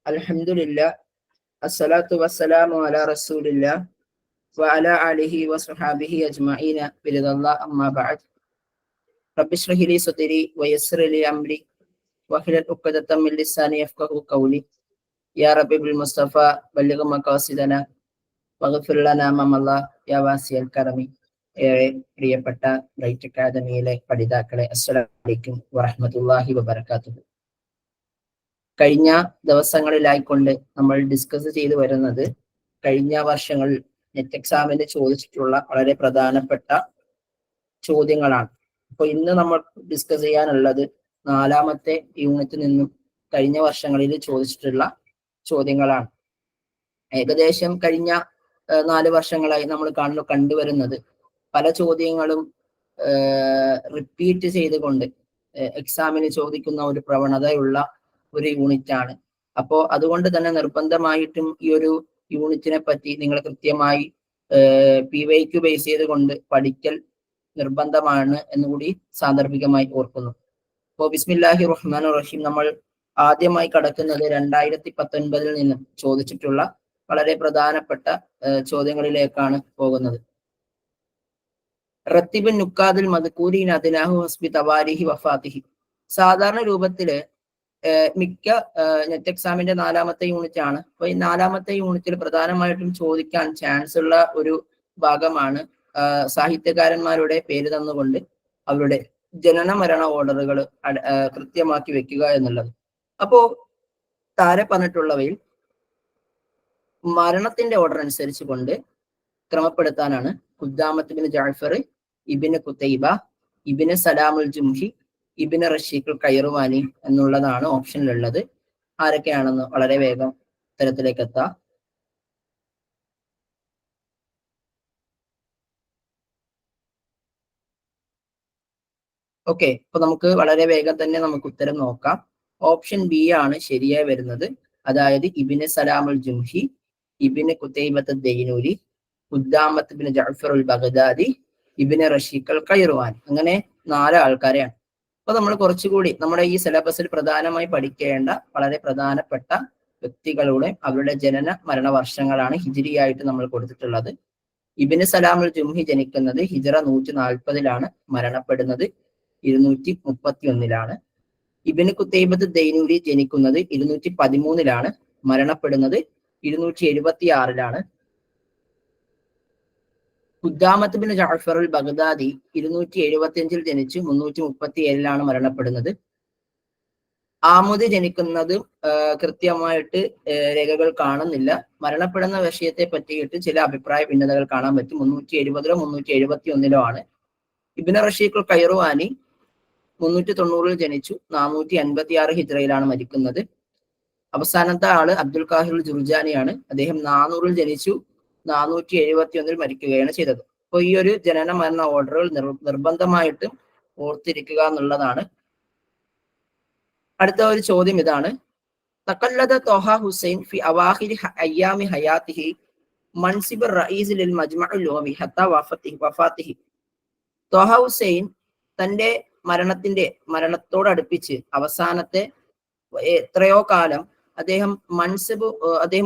അൽഹംദുലില്ലാ അസ്സലാത്തു വസ്സലാമു അലാ റസൂലില്ലാ വഅലാ ആലിഹി വസ്വഹാബിഹി അജ്മഈന ബിറിദല്ലാഹ് അമ്മാ ബഅദ്. റബ്ബി ഇശ്റഹ് ലി സദ്രി വയസ്സിർ ലി അംരി വഹ്ലുൽ ഉഖ്ദതം മിൻ ലിസാനി യഫ്ഖഹു ഖൗലി. യാ റബ്ബി ബിൽ മുസ്തഫ ബല്ലിഗ് മഖാസിദനാ വഗ്ഫിർ ലനാ മാ മളാ യാ വാസിഅൽ കറമി. ഏറെ പ്രിയപ്പെട്ട ബ്രൈറ്റ് അക്കാദമിയിലെ പഠിതാക്കളെ, അസ്സലാമു അലൈക്കും വറഹ്മത്തുള്ളാഹി വബറകാതുഹു. കഴിഞ്ഞ ദിവസങ്ങളിലായിക്കൊണ്ട് നമ്മൾ ഡിസ്കസ് ചെയ്തു വരുന്നത് കഴിഞ്ഞ വർഷങ്ങളിൽ നെറ്റ് എക്സാമിന് ചോദിച്ചിട്ടുള്ള വളരെ പ്രധാനപ്പെട്ട ചോദ്യങ്ങളാണ്. അപ്പോൾ ഇന്ന് നമ്മൾ ഡിസ്കസ് ചെയ്യാനുള്ളത് 4ാമത്തെ യൂണിറ്റിൽ നിന്നും കഴിഞ്ഞ വർഷങ്ങളിൽ ചോദിച്ചിട്ടുള്ള ചോദ്യങ്ങളാണ്. ഏകദേശം കഴിഞ്ഞ 4 വർഷങ്ങളായി നമ്മൾ കണ്ടുവരുന്നത് പല ചോദ്യങ്ങളും റിപ്പീറ്റ് ചെയ്തുകൊണ്ട് എക്സാമിന് ചോദിക്കുന്ന ഒരു പ്രവണതയുള്ള ഒരു യൂണിറ്റ് ആണ്. അപ്പോൾ അതുകൊണ്ട് തന്നെ നിർബന്ധമായിട്ടും ഈ ഒരു യൂണിറ്റിനെ പറ്റി നിങ്ങൾ കൃത്യമായി PYQ ബേസ് ചെയ്തുകൊണ്ട് പഠിക്കൽ നിർബന്ധമാണ് എന്നുകൂടി സാന്ദർഭികമായി ഓർക്കുന്നു. അപ്പോൾ ബിസ്മില്ലാഹി റഹ്മാൻ റഹീം, നമ്മൾ ആദ്യമായി കടക്കുന്നത് 2019 നിന്നും ചോദിച്ചിട്ടുള്ള വളരെ പ്രധാനപ്പെട്ട ചോദ്യങ്ങളിലേക്കാണ് പോകുന്നത്. റത്തിബുൻ നുക്കാദിൽ മദ്കൂരീൻ അദ്നാഹു ഹസ്ബി തവാരിഹി വഫാത്തിഹി. സാധാരണ രൂപത്തില് മിക്ക നെറ്റ് എക്സാമിന്റെ 4ാമത്തെ യൂണിറ്റ് ആണ്. അപ്പൊ ഈ 4ാമത്തെ യൂണിറ്റിൽ പ്രധാനമായിട്ടും ചോദിക്കാൻ ചാൻസ് ഉള്ള ഒരു ഭാഗമാണ് സാഹിത്യകാരന്മാരുടെ പേര് തന്നുകൊണ്ട് അവരുടെ ജനന മരണ ഓർഡറുകൾ കൃത്യമാക്കി വെക്കുക എന്നുള്ളത്. അപ്പോ താരെ പറഞ്ഞിട്ടുള്ളവയിൽ മരണത്തിന്റെ ഓർഡർ അനുസരിച്ച് കൊണ്ട് ക്രമപ്പെടുത്താനാണ് ഖുദ്ദാമത്ത് ഇബ്നു ജഅഫർ, ഇബ്നു ഖുതൈബ, ഇബ്നു സലാമുൽ ജുംഹി, ഇബ്നു റഷീഖുൽ ഖൈറുവാനി എന്നുള്ളതാണ് ഓപ്ഷനിലുള്ളത്. ആരൊക്കെയാണെന്ന് വളരെ വേഗം ഉത്തരത്തിലേക്ക് എത്താം. ഓക്കെ, അപ്പൊ നമുക്ക് വളരെ വേഗം തന്നെ നമുക്ക് ഉത്തരം നോക്കാം. ഓപ്ഷൻ ബി ആണ് ശരിയായി വരുന്നത്. അതായത് ഇബ്നു സലാമുൽ ജുംഹി, ഇബ്നു ഖുതൈബത്ത് ദൈനൂരി, ഖുദ്ദാമത്ത് ഇബ്നു ജഅഫറുൽ ബഗ്ദാദി, ഇബ്നു റഷീഖുൽ ഖൈറുവാനി. അങ്ങനെ 4 ആൾക്കാരെയാണ്. അപ്പൊ നമ്മൾ കുറച്ചുകൂടി നമ്മുടെ ഈ സിലബസിൽ പ്രധാനമായി പഠിക്കേണ്ട വളരെ പ്രധാനപ്പെട്ട വ്യക്തികളുടെ അവരുടെ ജനന മരണ വർഷങ്ങളാണ് ഹിജ്രിയായിട്ട് നമ്മൾ കൊടുത്തിട്ടുള്ളത്. ഇബ്നു സലാമുൽ ജുംഹി ജനിക്കുന്നത് ഹിജ്റ 140-ലാണ്, മരണപ്പെടുന്നത് 231-ലാണ്. ഇബ്നു ഖുതൈബത്ത് ദൈനൂരി ജനിക്കുന്നത് 213-ലാണ്, മരണപ്പെടുന്നത് 276-ലാണ്. ഖുദ്ദാമത്ത് ഇബ്നു ജഅഫറുൽ ബഗ്ദാദി 275-ൽ ജനിച്ചു 337-ലാണ് മരണപ്പെടുന്നത്. ആമുദ് ജനിക്കുന്നത് കൃത്യമായിട്ട് രേഖകൾ കാണുന്നില്ല. മരണപ്പെടുന്ന വിഷയത്തെ പറ്റിയിട്ട് ചില അഭിപ്രായ ഭിന്നതകൾ കാണാൻ പറ്റും. 370-ലോ 371-ലോ ആണ്. ഇബ്നു റഷീഖുൽ ഖൈറുവാനി 390-ൽ ജനിച്ചു 456 ഹിജ്റയിലാണ് മരിക്കുന്നത്. അവസാനത്തെ ആള് അബ്ദുൽ ഖാഹിർ ജുർജാനിയാണ്. അദ്ദേഹം 400-ൽ ജനിച്ചു 471-ൽ മരിക്കുകയാണ് ചെയ്തത്. അപ്പൊ ഈ ഒരു ജനന മരണ ഓർഡറുകൾ നിർബന്ധമായിട്ടും ഓർത്തിരിക്കുക എന്നുള്ളതാണ്. അടുത്ത ഒരു ചോദ്യം ഇതാണ്. തഖല്ലദ ത്വഹ ഹുസൈൻ ഫി അവാഖിരി അയ്യാമി ഹയാത്തിഹി മൻസിബ് റഈസ് ലിൽ മജ്മഉൽ ലുഗവി ഹത്താ വഫാത്തിഹി. ത്വഹ ഹുസൈൻ തന്റെ മരണത്തോടടുപ്പിച്ച് അവസാനത്തെ എത്രയോ കാലം അദ്ദേഹം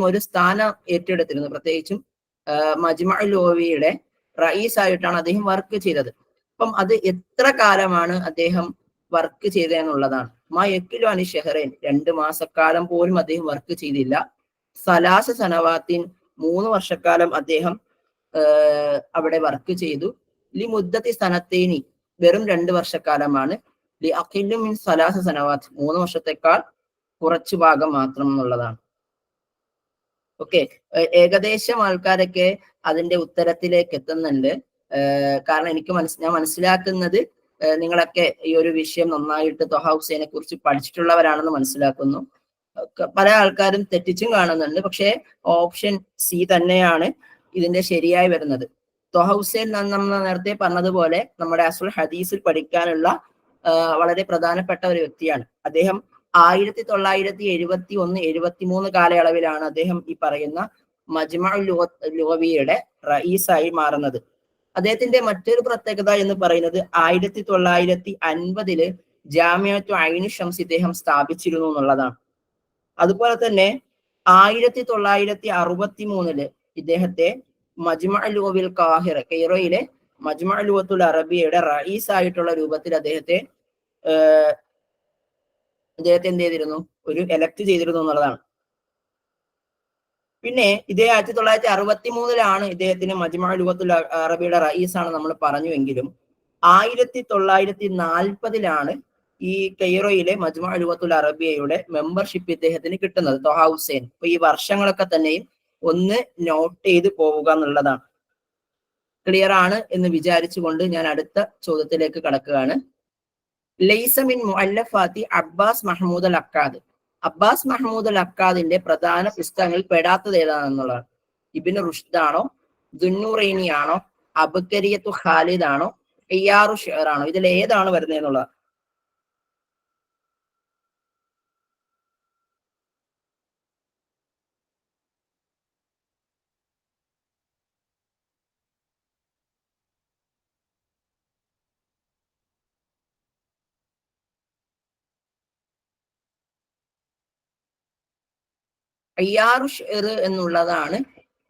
ഒരു സ്ഥാനം ഏറ്റെടുത്തിരുന്നു. പ്രത്യേകിച്ചും മജ്മഉൽ ലുഗവിയുടെ റഈസ് ആയിട്ടാണ് അദ്ദേഹം വർക്ക് ചെയ്തത്. അപ്പം അത് എത്ര കാലമാണ് അദ്ദേഹം വർക്ക് ചെയ്തതെന്നുള്ളതാണ്. മയക്കിലു അനി ഷെഹറൈൻ, 2 മാസക്കാലം പോലും അദ്ദേഹം വർക്ക് ചെയ്തില്ല. സലാസ സനവാത്തിൻ, 3 വർഷക്കാലം അദ്ദേഹം അവിടെ വർക്ക് ചെയ്തു. ലി മുദ്ദത്തി സനത്തേനി, വെറും 2 വർഷക്കാലമാണ്. ലി അഖില്ലു മിൻ സലാസ സനവാത്ത്, 3 വർഷത്തെക്കാൾ കുറച്ചു ഭാഗം മാത്രം എന്നുള്ളതാണ്. ഓക്കെ, ഏകദേശം ആൾക്കാരൊക്കെ അതിന്റെ ഉത്തരത്തിലേക്ക് എത്തുന്നുണ്ട്. കാരണം ഞാൻ മനസ്സിലാക്കുന്നത് നിങ്ങളൊക്കെ ഈ ഒരു വിഷയം നന്നായിട്ട് ത്വഹ ഹുസൈനെ കുറിച്ച് പഠിച്ചിട്ടുള്ളവരാണെന്ന് മനസ്സിലാക്കുന്നു. പല ആൾക്കാരും തെറ്റിച്ചും കാണുന്നുണ്ട്. പക്ഷേ ഓപ്ഷൻ സി തന്നെയാണ് ഇതിന്റെ ശരിയായി വരുന്നത്. ത്വഹ ഹുസൈൻ നമ്മൾ നേരത്തെ പറഞ്ഞതുപോലെ നമ്മുടെ അസ്ലുൽ ഹദീസിൽ പഠിക്കാനുള്ള വളരെ പ്രധാനപ്പെട്ട ഒരു വ്യക്തിയാണ്. അദ്ദേഹം 1971-73 കാലയളവിലാണ് അദ്ദേഹം ഈ പറയുന്ന മജ്മഉൽ ലുഗവിയുടെ റഈസായി മാറുന്നത്. അദ്ദേഹത്തിന്റെ മറ്റൊരു പ്രത്യേകത എന്ന് പറയുന്നത് 1950-ല് ജാമിഅത്തു ഐൻ ഷംസ് ഇദ്ദേഹം സ്ഥാപിച്ചിരുന്നു എന്നുള്ളതാണ്. അതുപോലെ തന്നെ 1963 ഇദ്ദേഹത്തെ മജ്മഅ ലുഗവിൽ കാഹിറ, കൈറോയിലെ മജ്മഅ ലുഗത്തുൽ അറബിയയുടെ റഈസ് ആയിട്ടുള്ള രൂപത്തിൽ അദ്ദേഹത്തെ എന്ത് ചെയ്തിരുന്നു, ഒരു എലക്ട് ചെയ്തിരുന്നു എന്നുള്ളതാണ്. പിന്നെ ഇതേ 1963 ഇദ്ദേഹത്തിന് മജ്മഅ ലുഗത്തുൽ അറബിയുടെ റഈസ് ആണ് നമ്മൾ പറഞ്ഞുവെങ്കിലും 1940 ഈ കൈറോയിലെ മജ്മഅ ലുഗത്തുൽ അറബിയയുടെ മെമ്പർഷിപ്പ് ഇദ്ദേഹത്തിന് കിട്ടുന്നത്, ത്വഹ ഹുസൈൻ. അപ്പൊ ഈ വർഷങ്ങളൊക്കെ തന്നെയും ഒന്ന് നോട്ട് ചെയ്ത് പോവുക എന്നുള്ളതാണ്. ക്ലിയർ ആണ് എന്ന് വിചാരിച്ചുകൊണ്ട് ഞാൻ അടുത്ത ചോദ്യത്തിലേക്ക് കടക്കുകയാണ്. ലൈസ മിൻ മുഅല്ലഫാത്തി അബ്ബാസ് മഹ്മൂദ് അൽ അക്കാദ്. അബ്ബാസ് മഹ്മൂദ് അൽ അക്കാദിന്റെ പ്രധാന പുസ്തകങ്ങളിൽ പെടാത്തത് ഏതാണെന്നുള്ളതാണ്. ഇബ്നു റുഷ്ദ് ആണോ, ദുന്നൂറൈനി ആണോ, അബ്കരിയത്തു ഖാലിദ് ആണോ, ഇയാറു ഷിഅർ ആണോ? ഇതിൽ ഏതാണ് വരുന്നത് എന്നുള്ളത്. ഇയാറു ഷിഅർ എന്നുള്ളതാണ്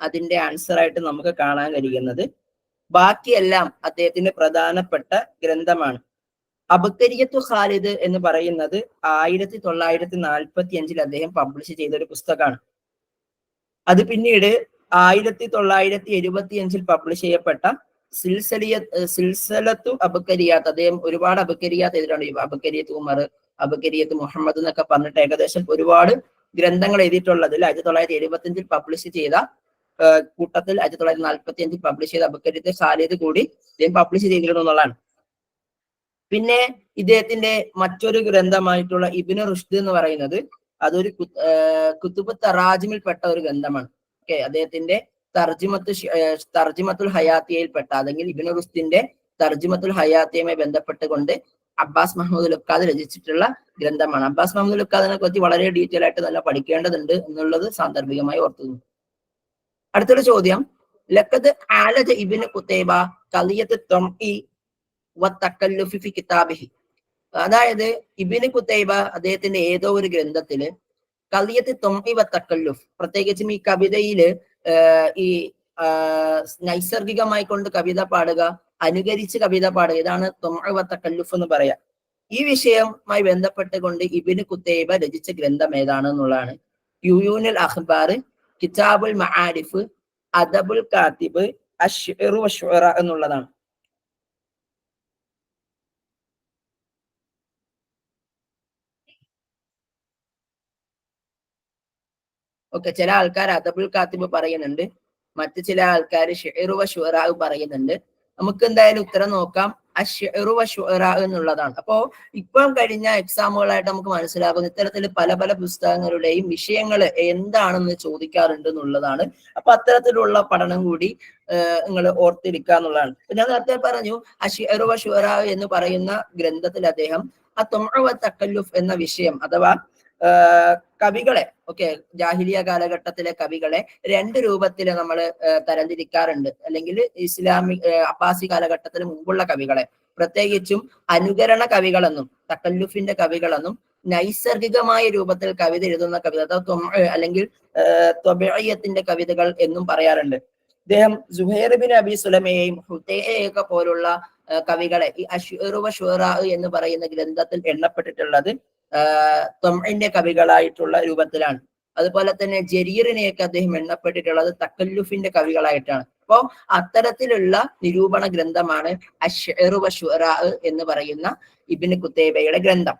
അതിന്റെ ആൻസർ ആയിട്ട് നമുക്ക് കാണാൻ കഴിയുന്നത്. ബാക്കിയെല്ലാം അദ്ദേഹത്തിന്റെ പ്രധാനപ്പെട്ട ഗ്രന്ഥമാണ്. അബ്കരിയത്തു ഖാലിദ് എന്ന് പറയുന്നത് 1945 അദ്ദേഹം പബ്ലിഷ് ചെയ്ത ഒരു പുസ്തകമാണ്. അത് പിന്നീട് 1975 പബ്ലിഷ് ചെയ്യപ്പെട്ട സിൽസലത്തു അബ്കരിയാത്ത്, അദ്ദേഹം ഒരുപാട് അബ്കരിയാത്ത് എഴുതിയിട്ടുണ്ട്. അബ്കരിയത്ത് ഉമർ, അബ്കരിയത്ത് മുഹമ്മദ് എന്നൊക്കെ പറഞ്ഞിട്ട് ഏകദേശം ഒരുപാട് ഗ്രന്ഥങ്ങൾ എഴുതിയിട്ടുള്ളതിൽ 1975 പബ്ലിഷ് ചെയ്ത കൂട്ടത്തിൽ 1945 പബ്ലിഷ് ചെയ്ത അബ്കരിയത്ത് ഖാലിദ് കൂടി അദ്ദേഹം പബ്ലിഷ് ചെയ്തിരുന്നു എന്നുള്ളതാണ്. പിന്നെ ഇദ്ദേഹത്തിന്റെ മറ്റൊരു ഗ്രന്ഥമായിട്ടുള്ള ഇബ്നു റുഷ്ദ് എന്ന് പറയുന്നത് അതൊരു കുത്തുബ് തറാജിമിൽ പെട്ട ഒരു ഗ്രന്ഥമാണ്. ഓക്കെ, അദ്ദേഹത്തിന്റെ തർജിമത്തുൽ ഹയാത്തിയയിൽ പെട്ട, അല്ലെങ്കിൽ ഇബ്നു റുഷ്ദിന്റെ തർജിമത്തുൽ ഹയാത്തിയുമായി ബന്ധപ്പെട്ടുകൊണ്ട് അബ്ബാസ് മഹ്മൂദ് അൽ അക്കാദ് രചിച്ചിട്ടുള്ള ഗ്രന്ഥമാണ്. അബ്ബാസ് മഹ്മൂദ് അൽ അക്കാദിനെ പറ്റി വളരെ ഡീറ്റെയിൽ ആയിട്ട് നല്ല പഠിക്കേണ്ടതുണ്ട് എന്നുള്ളത് സാന്ദർഭികമായി ഓർത്തുന്നു. അടുത്തൊരു ചോദ്യം, ലഖദ് ആലജ ഇബ്നു ഖുതൈബ ഖളിയത്ത് തംഇ വത്തക്കല്ലുഫി ഫി കിതാബിഹി. അതായത് ഇബ്നു ഖുതൈബ അദ്ദേഹത്തിന്റെ ഏതോ ഒരു ഗ്രന്ഥത്തില് ഖളിയത്ത് തംഇ വത്തക്കല്ലുഫ്, പ്രത്യേകിച്ചും ഈ കവിതയില് ഈ നൈസർഗികമായി കൊണ്ട് കവിത പാടുക, അനുകരിച്ച് കവിത പാടുക, ഇതാണ് തംഇ വത്തക്കല്ലുഫ് എന്ന് പറയാം. ഈ വിഷയവുമായി ബന്ധപ്പെട്ടുകൊണ്ട് ഇബ്നു ഖുതൈബ രചിച്ച ഗ്രന്ഥം ഏതാണ് എന്നുള്ളതാണ്. യുയൂനുൽ അഖ്ബാർ, കിതാബുൽ മആരിഫ്, അദബുൽ കാത്തിബ്, അശ്ശിഅറു വശുഅറ എന്നുള്ളതാണ്. ഓക്കെ, ചില ആൾക്കാർ അദബുൽ കാത്തിബ് പറയുന്നുണ്ട്, മറ്റു ചില ആൾക്കാർ ഷിഅറു വശുഅറ പറയുന്നുണ്ട്. നമുക്ക് എന്തായാലും ഉത്തരം നോക്കാം. അശ്ശിഅറു വശുഅറ എന്നുള്ളതാണ്. അപ്പോ ഇപ്പം കഴിഞ്ഞ എക്സാമുകളായിട്ട് നമുക്ക് മനസ്സിലാകുന്ന ഇത്തരത്തിൽ പല പല പുസ്തകങ്ങളുടെയും വിഷയങ്ങൾ എന്താണെന്ന് ചോദിക്കാറുണ്ട് എന്നുള്ളതാണ്. അപ്പൊ അത്തരത്തിലുള്ള പഠനം കൂടി നിങ്ങൾ ഓർത്തിരിക്കുക എന്നുള്ളതാണ്. ഞാൻ നേരത്തെ പറഞ്ഞു അശ്ശിഅറു വശുഅറ എന്ന് പറയുന്ന ഗ്രന്ഥത്തിൽ അദ്ദേഹം ആ തംഇ വത്തക്കല്ലുഫ് എന്ന വിഷയം അഥവാ കവികളെ, ഓക്കെ, ജാഹിലിയ കാലഘട്ടത്തിലെ കവികളെ രണ്ട് രൂപത്തിൽ നമ്മൾ തരംതിരിക്കാറുണ്ട്. അല്ലെങ്കിൽ ഇസ്ലാമിക് അബ്ബാസി കാലഘട്ടത്തിന് മുമ്പുള്ള കവികളെ പ്രത്യേകിച്ചും അനുകരണ കവികളെന്നും തക്കല്ലുഫിന്റെ കവികളെന്നും നൈസർഗികമായ രൂപത്തിൽ കവിത എഴുതുന്ന കവിത അല്ലെങ്കിൽ ത്വബിഅത്തിന്റെ കവിതകൾ എന്നും പറയാറുണ്ട്. ഇദ്ദേഹം സുഹൈർ ബിൻ അബി സുലമയെയും ഹുതൈഅയൊക്കെ പോലുള്ള കവികളെ ഈ അശ്ശിഅറു വശുഅറ എന്ന് പറയുന്ന ഗ്രന്ഥത്തിൽ എണ്ണപ്പെട്ടിട്ടുള്ളത് ത്വംഇന്റെ കവികളായിട്ടുള്ള രൂപത്തിലാണ്. അതുപോലെ തന്നെ ജരീറിനെയൊക്കെ അദ്ദേഹം എണ്ണപ്പെട്ടിട്ടുള്ളത് തക്കല്ലുഫിന്റെ കവികളായിട്ടാണ്. അപ്പോ അത്തരത്തിലുള്ള നിരൂപണ ഗ്രന്ഥമാണ് അശ്ശിഅറു വശുഅറ എന്ന് പറയുന്ന ഇബ്നു ഖുതൈബയുടെ ഗ്രന്ഥം.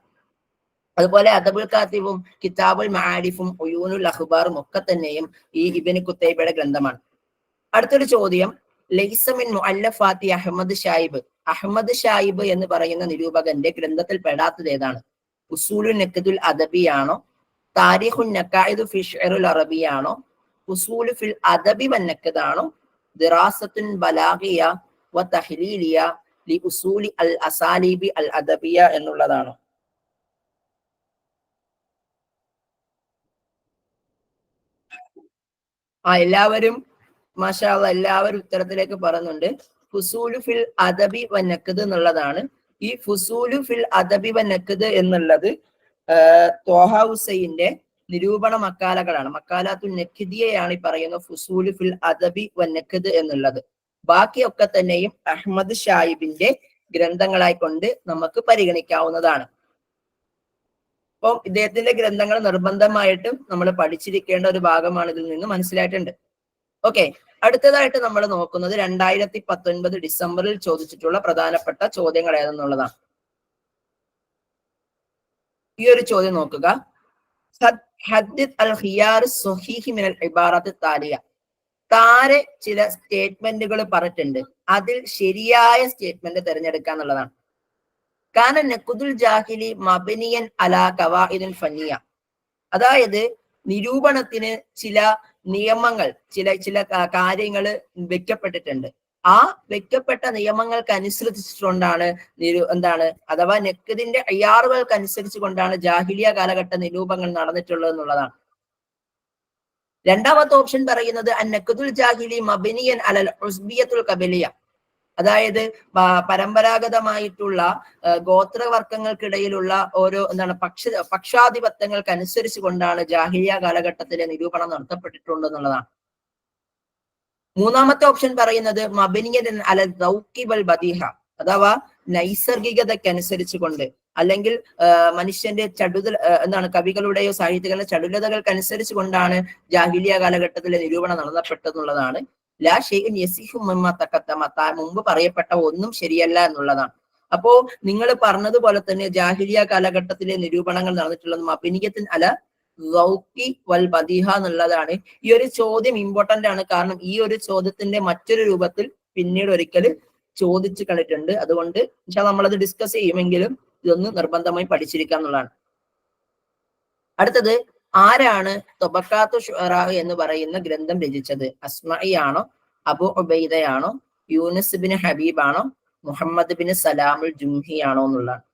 അതുപോലെ അദബുൽ കാത്തിബും കിതാബുൽ മആരിഫും ഉയൂനുൽ അഖ്ബാറും ഒക്കെ തന്നെയും ഈ ഇബ്നു ഖുതൈബയുടെ ഗ്രന്ഥമാണ്. അടുത്തൊരു ചോദ്യം, ലൈസ മിൻ മുഅല്ലഫാത്തി അഹ്മദ് ഷായിബ്. അഹ്മദ് ഷായിബ് എന്ന് പറയുന്ന നിരൂപകന്റെ ഗ്രന്ഥത്തിൽ പെടാത്തത് ഏതാണ്? ഉസൂലുൻ നഖ്ദുൽ അദബിയാണോ, താരിഖുൻ നഖായിദു ഫി ഷിഅറുൽ അറബിയാണോ, ഉസൂലു ഫിൽ അദബി വൻ നഖ്ദാണോ, ദിറാസത്തുൻ ബലാഗിയ വ തഹ്ലീലിയ ലി ഉസൂലി അൽ അസാലിബി അൽ അദബിയ എന്നുള്ളതാണോ? എല്ലാവരും മാഷാ അല്ലാഹ് എല്ലാവരും ഉത്തരത്തിലേക്ക് പറയുന്നുണ്ട്. ഫുസൂലു ഫിൽ അദബി വൻ നഖ്ദ് എന്നുള്ളതാണ്. ഈ ഫുസൂലു ഫിൽ അദബി വൻ നഖ്ദ് എന്നുള്ളത് ത്വഹ ഹുസൈന്റെ നിരൂപണ മക്കാലകളാണ്. മക്കാലാത്തു നഖ്ദിയയാണ് ഈ പറയുന്ന ഫുസൂലു ഫിൽ അദബി വ നഖ്ദ് എന്നുള്ളത്. ബാക്കിയൊക്കെ തന്നെയും അഹ്മദ് ഷായിബിന്റെ ഗ്രന്ഥങ്ങളായി കൊണ്ട് നമുക്ക് പരിഗണിക്കാവുന്നതാണ്. അപ്പം ഇദ്ദേഹത്തിന്റെ ഗ്രന്ഥങ്ങൾ നിർബന്ധമായിട്ടും നമ്മൾ പഠിച്ചിരിക്കേണ്ട ഒരു ഭാഗമാണ് ഇതിൽ നിന്ന് മനസ്സിലായിട്ടുണ്ട്. ഓക്കെ, അടുത്തതായിട്ട് നമ്മൾ നോക്കുന്നത് 2019 ഡിസംബറിൽ ചോദിച്ചിട്ടുള്ള പ്രധാനപ്പെട്ട ചോദ്യങ്ങൾ ഏതെന്നുള്ളതാണ്. ഈ ഒരു ചോദ്യം നോക്കുക. താരെ ചില സ്റ്റേറ്റ്മെന്റുകൾ പറഞ്ഞിട്ടുണ്ട്, അതിൽ ശരിയായ സ്റ്റേറ്റ്മെന്റ് തിരഞ്ഞെടുക്കുക എന്നുള്ളതാണ്. കാന നഖ്ദുൽ ജാഹിലി മബ്നിയൻ അലാ ഖവാഇദിൻ ഫന്നിയ. അതായത് നിരൂപണത്തിന് ചില നിയമങ്ങൾ, ചില കാര്യങ്ങൾ വെക്കപ്പെട്ടിട്ടുണ്ട്. ആ വെക്കപ്പെട്ട നിയമങ്ങൾക്ക് അനുസരിച്ചുകൊണ്ടാണ് എന്താണ് അഥവാ നഖ്ദിന്റെ അയ്യാറുകൾക്ക് അനുസരിച്ച് കൊണ്ടാണ് ജാഹിലിയ കാലഘട്ട നിരൂപങ്ങൾ നടന്നിട്ടുള്ളത് എന്നുള്ളതാണ്. രണ്ടാമത്തെ ഓപ്ഷൻ പറയുന്നത് അന്നഖ്ദുൽ ജാഹിലി മബ്നിയൻ അലൽ ഉസ്ബിയത്തുൽ ഖബലിയ. അതായത് പരമ്പരാഗതമായിട്ടുള്ള ഗോത്രവർഗങ്ങൾക്കിടയിലുള്ള ഓരോ പക്ഷാധിപത്യങ്ങൾക്ക് അനുസരിച്ച് കൊണ്ടാണ് ജാഹിലിയ കാലഘട്ടത്തിലെ നിരൂപണം നടത്തപ്പെട്ടിട്ടുണ്ടെന്നുള്ളതാണ്. മൂന്നാമത്തെ ഓപ്ഷൻ പറയുന്നത് മബ്നിയൻ അലൽ ദൗഖി വൽ ബദീഹ, അഥവാ നൈസർഗികതയ്ക്കനുസരിച്ച് കൊണ്ട്, അല്ലെങ്കിൽ മനുഷ്യന്റെ കവികളുടെയോ സാഹിത്യകളുടെ ചടുലതകൾക്ക് അനുസരിച്ച് കൊണ്ടാണ് ജാഹിലിയ കാലഘട്ടത്തിലെ നിരൂപണം നടത്തപ്പെട്ടെന്നുള്ളതാണ്. ലാ ഷൈഇൻ യസിഹു മിമ്മ തഖദ്ദമ, മുമ്പ് പറയപ്പെട്ട ഒന്നും ശരിയല്ല എന്നുള്ളതാണ്. അപ്പോ നിങ്ങൾ പറഞ്ഞതുപോലെ തന്നെ ജാഹിലിയ കാലഘട്ടത്തിലെ നിരൂപണങ്ങൾ നടന്നിട്ടുള്ളത് മബ്നിയത്തിൻ അല ദൗഖി വൽ ബദീഹ എന്നുള്ളതാണ്. ഈ ഒരു ചോദ്യം ഇമ്പോർട്ടന്റ് ആണ്, കാരണം ഈ ഒരു ചോദ്യത്തിന്റെ മറ്റൊരു രൂപത്തിൽ പിന്നീട് ഒരിക്കൽ ചോദിച്ചു കണ്ടിട്ടുണ്ട്. അതുകൊണ്ട് നമ്മളത് ഡിസ്കസ് ചെയ്യുമെങ്കിലും ഇതൊന്ന് നിർബന്ധമായി പഠിച്ചിരിക്കുക എന്നുള്ളതാണ്. അടുത്തത്, ആരാണ് തൊബക്കാത്തു ശുഅറാ എന്ന് പറയുന്ന ഗ്രന്ഥം രചിച്ചത്? അസ്മഈ ആണോ, അബു ഉബൈദയാണോ, യൂനുസ് ബിൻ ഹബീബ് ആണോ, മുഹമ്മദ് ബിൻ സലാമുൽ ജുംഹി ആണോ എന്നുള്ളതാണ്.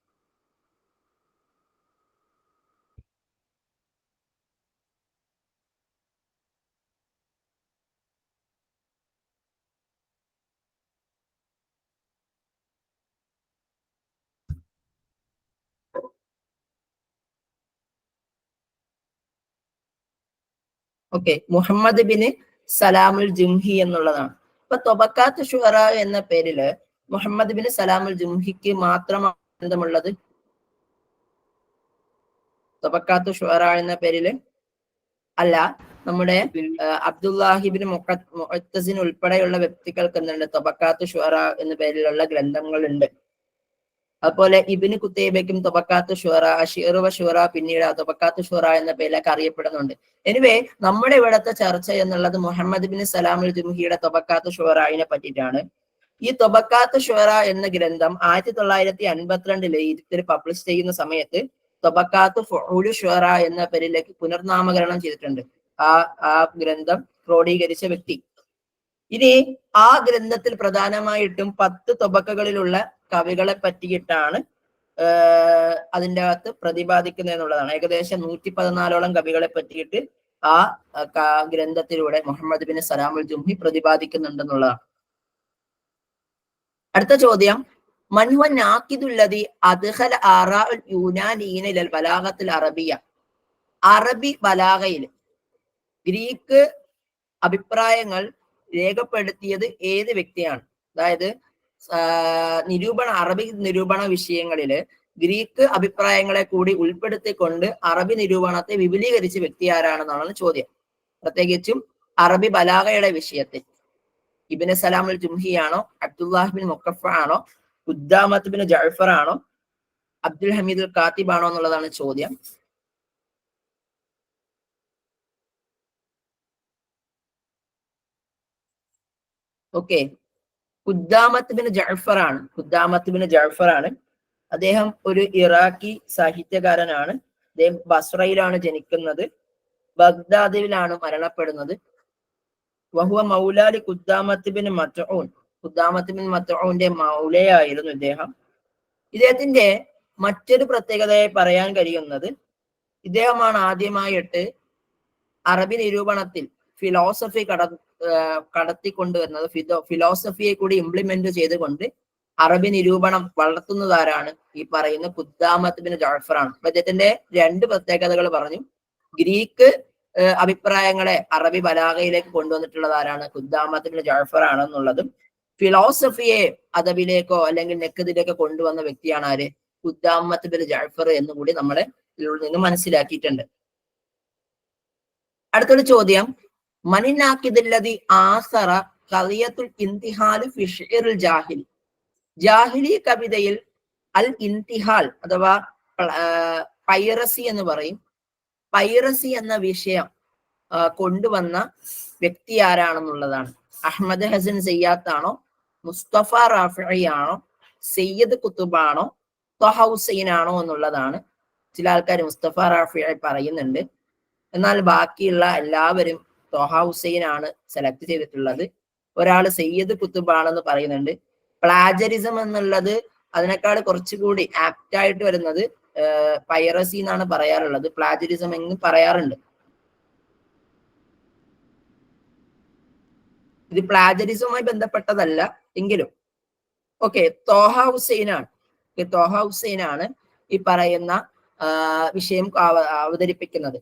ഓക്കെ, മുഹമ്മദ് ബിൻ സലാമുൽ ജുംഹി എന്നുള്ളതാണ്. ഇപ്പൊ തൊബക്കാത്ത് ശുഅറാ എന്ന പേരില് മുഹമ്മദ് ബിൻ സലാമുൽ ജുംഹിക്ക് മാത്രമാണ് ബന്ധമുള്ളത്. തൊബക്കാത്ത് ശുഅറാ എന്ന പേരില് അല്ല, നമ്മുടെ അബ്ദുല്ലാഹിബിൻ മുഅത്തസിൻ ഉൾപ്പെടെയുള്ള വ്യക്തികൾക്ക് എന്തുണ്ട്, തൊബക്കാത്ത് ശുഅറാ എന്ന പേരിലുള്ള ഗ്രന്ഥങ്ങളുണ്ട്. അതുപോലെ ഇബ്നു കുത്തൈബയ്ക്കും തൊബക്കാത്ത് ശുഅറാ, അശീർ വ ശുഅറാ പിന്നീട് തൊബക്കാത്ത് ശുഅറാ എന്ന പേരിലൊക്കെ അറിയപ്പെടുന്നുണ്ട്. എനിവേ, നമ്മുടെ ഇവിടുത്തെ ചർച്ച എന്നുള്ളത് മുഹമ്മദ് ബിൻ സലാമുൽ ജുംഹിയുടെ തൊബക്കാത്ത് ശുഅറായിനെ പറ്റിയിട്ടാണ്. ഈ തൊബക്കാത്ത് ശുഅറാ എന്ന ഗ്രന്ഥം 1952 ഇതിൽ പബ്ലിഷ് ചെയ്യുന്ന സമയത്ത് തൊബക്കാത്ത് ഫുഉലു ശുഅറാ എന്ന പേരിലേക്ക് പുനർനാമകരണം ചെയ്തിട്ടുണ്ട് ആ ഗ്രന്ഥം ക്രോഡീകരിച്ച വ്യക്തി. ഇനി ആ ഗ്രന്ഥത്തിൽ പ്രധാനമായിട്ടും 10 തൊബക്കകളിലുള്ള കവികളെ പറ്റിയിട്ടാണ് അതിൻ്റെ അകത്ത് പ്രതിപാദിക്കുന്നത് എന്നുള്ളതാണ്. ഏകദേശം 114ഓളം കവികളെ പറ്റിയിട്ട് ആ ഗ്രന്ഥത്തിലൂടെ മുഹമ്മദ് ബിൻ സലാമുൽ ജുംഹി പ്രതിപാദിക്കുന്നുണ്ടെന്നുള്ളതാണ്. അടുത്ത ചോദ്യം, മൻഹുവൻ നാഖിദുല്ലദി അദ്ഖല ആറാഉൽ യൂനാനിയന ഇലൽ ബലാഗത്തിൽ അറബിയ. അറബി ബലാഗയിൽ ഗ്രീക്ക് അഭിപ്രായങ്ങൾ രേഖപ്പെടുത്തിയത് ഏത് വ്യക്തിയാണ്? അതായത് അറബി നിരൂപണ വിഷയങ്ങളില് ഗ്രീക്ക് അഭിപ്രായങ്ങളെ കൂടി ഉൾപ്പെടുത്തിക്കൊണ്ട് അറബി നിരൂപണത്തെ വിപുലീകരിച്ച വ്യക്തി ആരാണെന്നാണ് ചോദ്യം. പ്രത്യേകിച്ചും അറബി ബലാഗയുടെ വിഷയത്തിൽ ഇബ്നു സലാമുൽ ജുംഹി ആണോ, അബ്ദുല്ലാഹ് ബിൻ മുഖഫ ആണോ, ഖുദ്ദാമത്ത് ബിൻ ജഅഫർ ആണോ, അബ്ദുൽ ഹമീദ് അൽ കാത്തിബ് ആണോ എന്നുള്ളതാണ് ചോദ്യം. ഓക്കെ, ഖുദ്ദാമത്ത് ബിൻ ജഅഫർ ആണ്. അദ്ദേഹം ഒരു ഇറാഖി സാഹിത്യകാരനാണ്. അദ്ദേഹം ബസ്രയിലാണ് ജനിക്കുന്നത്, ബഗ്ദാദിലാണ് മരണപ്പെടുന്നത്. വഹുവ മൗലാലി ഖുദ്ദാമത്ത് ബിൻ മത്ഊന്റെ മൗലയായിരുന്നു ഇദ്ദേഹം. ഇദ്ദേഹത്തിന്റെ മറ്റൊരു പ്രത്യേകതയായി പറയാൻ കഴിയുന്നത്, ഇദ്ദേഹമാണ് ആദ്യമായിട്ട് അറബി നിരൂപണത്തിൽ ഫിലോസഫി കടത്തിക്കൊണ്ടുവരുന്നത്. ഫിലോസഫിയെ കൂടി ഇംപ്ലിമെന്റ് ചെയ്തുകൊണ്ട് അറബി നിരൂപണം വളർത്തുന്നതാരാണ്? ഈ പറയുന്ന ഖുദ്ദാമത്ത് ബിൻ ജഅഫർ ആണ്. അദ്ദേഹത്തിന്റെ 2 പ്രത്യേകതകൾ പറഞ്ഞു. ഗ്രീക്ക് അഭിപ്രായങ്ങളെ അറബി ബലാഗയിലേക്ക് കൊണ്ടുവന്നിട്ടുള്ളത് ആരാണ്? ഖുദ്ദാമത്ത് ജഅഫർ ആണെന്നുള്ളതും ഫിലോസഫിയെ അദബിലേക്കോ അല്ലെങ്കിൽ നെക്കദിലേക്കോ കൊണ്ടുവന്ന വ്യക്തിയാണ് ആര്? ഖുദ്ദാമത്ത് ജഅഫർ എന്ന് കൂടി നമ്മളെ ഇതിൽ നിന്ന് മനസ്സിലാക്കിയിട്ടുണ്ട്. അടുത്തൊരു ചോദ്യം, മനിനാക്കിദല്ലദി ആസറ ഖളിയത്തുൽ ഇന്തിഹാൽ ഫി ശിഅറിൽ ജാഹിലി. ജാഹിലി കവിതയിൽ അൽ ഇന്തിഹാൽ അഥവാ പൈറസി എന്ന് പറയും. പൈറസി എന്ന വിഷയം കൊണ്ടുവന്ന വ്യക്തി ആരാണെന്നുള്ളതാണ്. അഹമ്മദ് ഹസൻ സയ്യാത്താണോ, മുസ്തഫ റാഫി ആണോ, സയ്യിദ് കുത്തുബാണോ, ത്വഹ ഹുസൈൻ ആണോ എന്നുള്ളതാണ്. ചില ആൾക്കാർ മുസ്തഫ റാഫി പറയുന്നുണ്ട്, എന്നാൽ ബാക്കിയുള്ള എല്ലാവരും ത്വഹ ഹുസൈൻ ആണ് സെലക്ട് ചെയ്തിട്ടുള്ളത്. ഒരാൾ സയ്യിദ് കുത്തുബാണെന്ന് പറയുന്നുണ്ട്. പ്ലാജറിസം എന്നുള്ളത് അതിനേക്കാൾ കുറച്ചുകൂടി ആപ്റ്റ് ആയിട്ട് വരുന്നത് പൈറസി എന്നാണ് പറയാറുള്ളത്. പ്ലാജറിസം എന്ന് പറയാറുണ്ട്. ഇത് പ്ലാജറിസവുമായി ബന്ധപ്പെട്ടതല്ല എങ്കിലും ഓക്കെ. ത്വഹ ഹുസൈനാണ്, ത്വഹ ഹുസൈനാണ് ഈ പറയുന്ന വിഷയം അവതരിപ്പിക്കുന്നത്.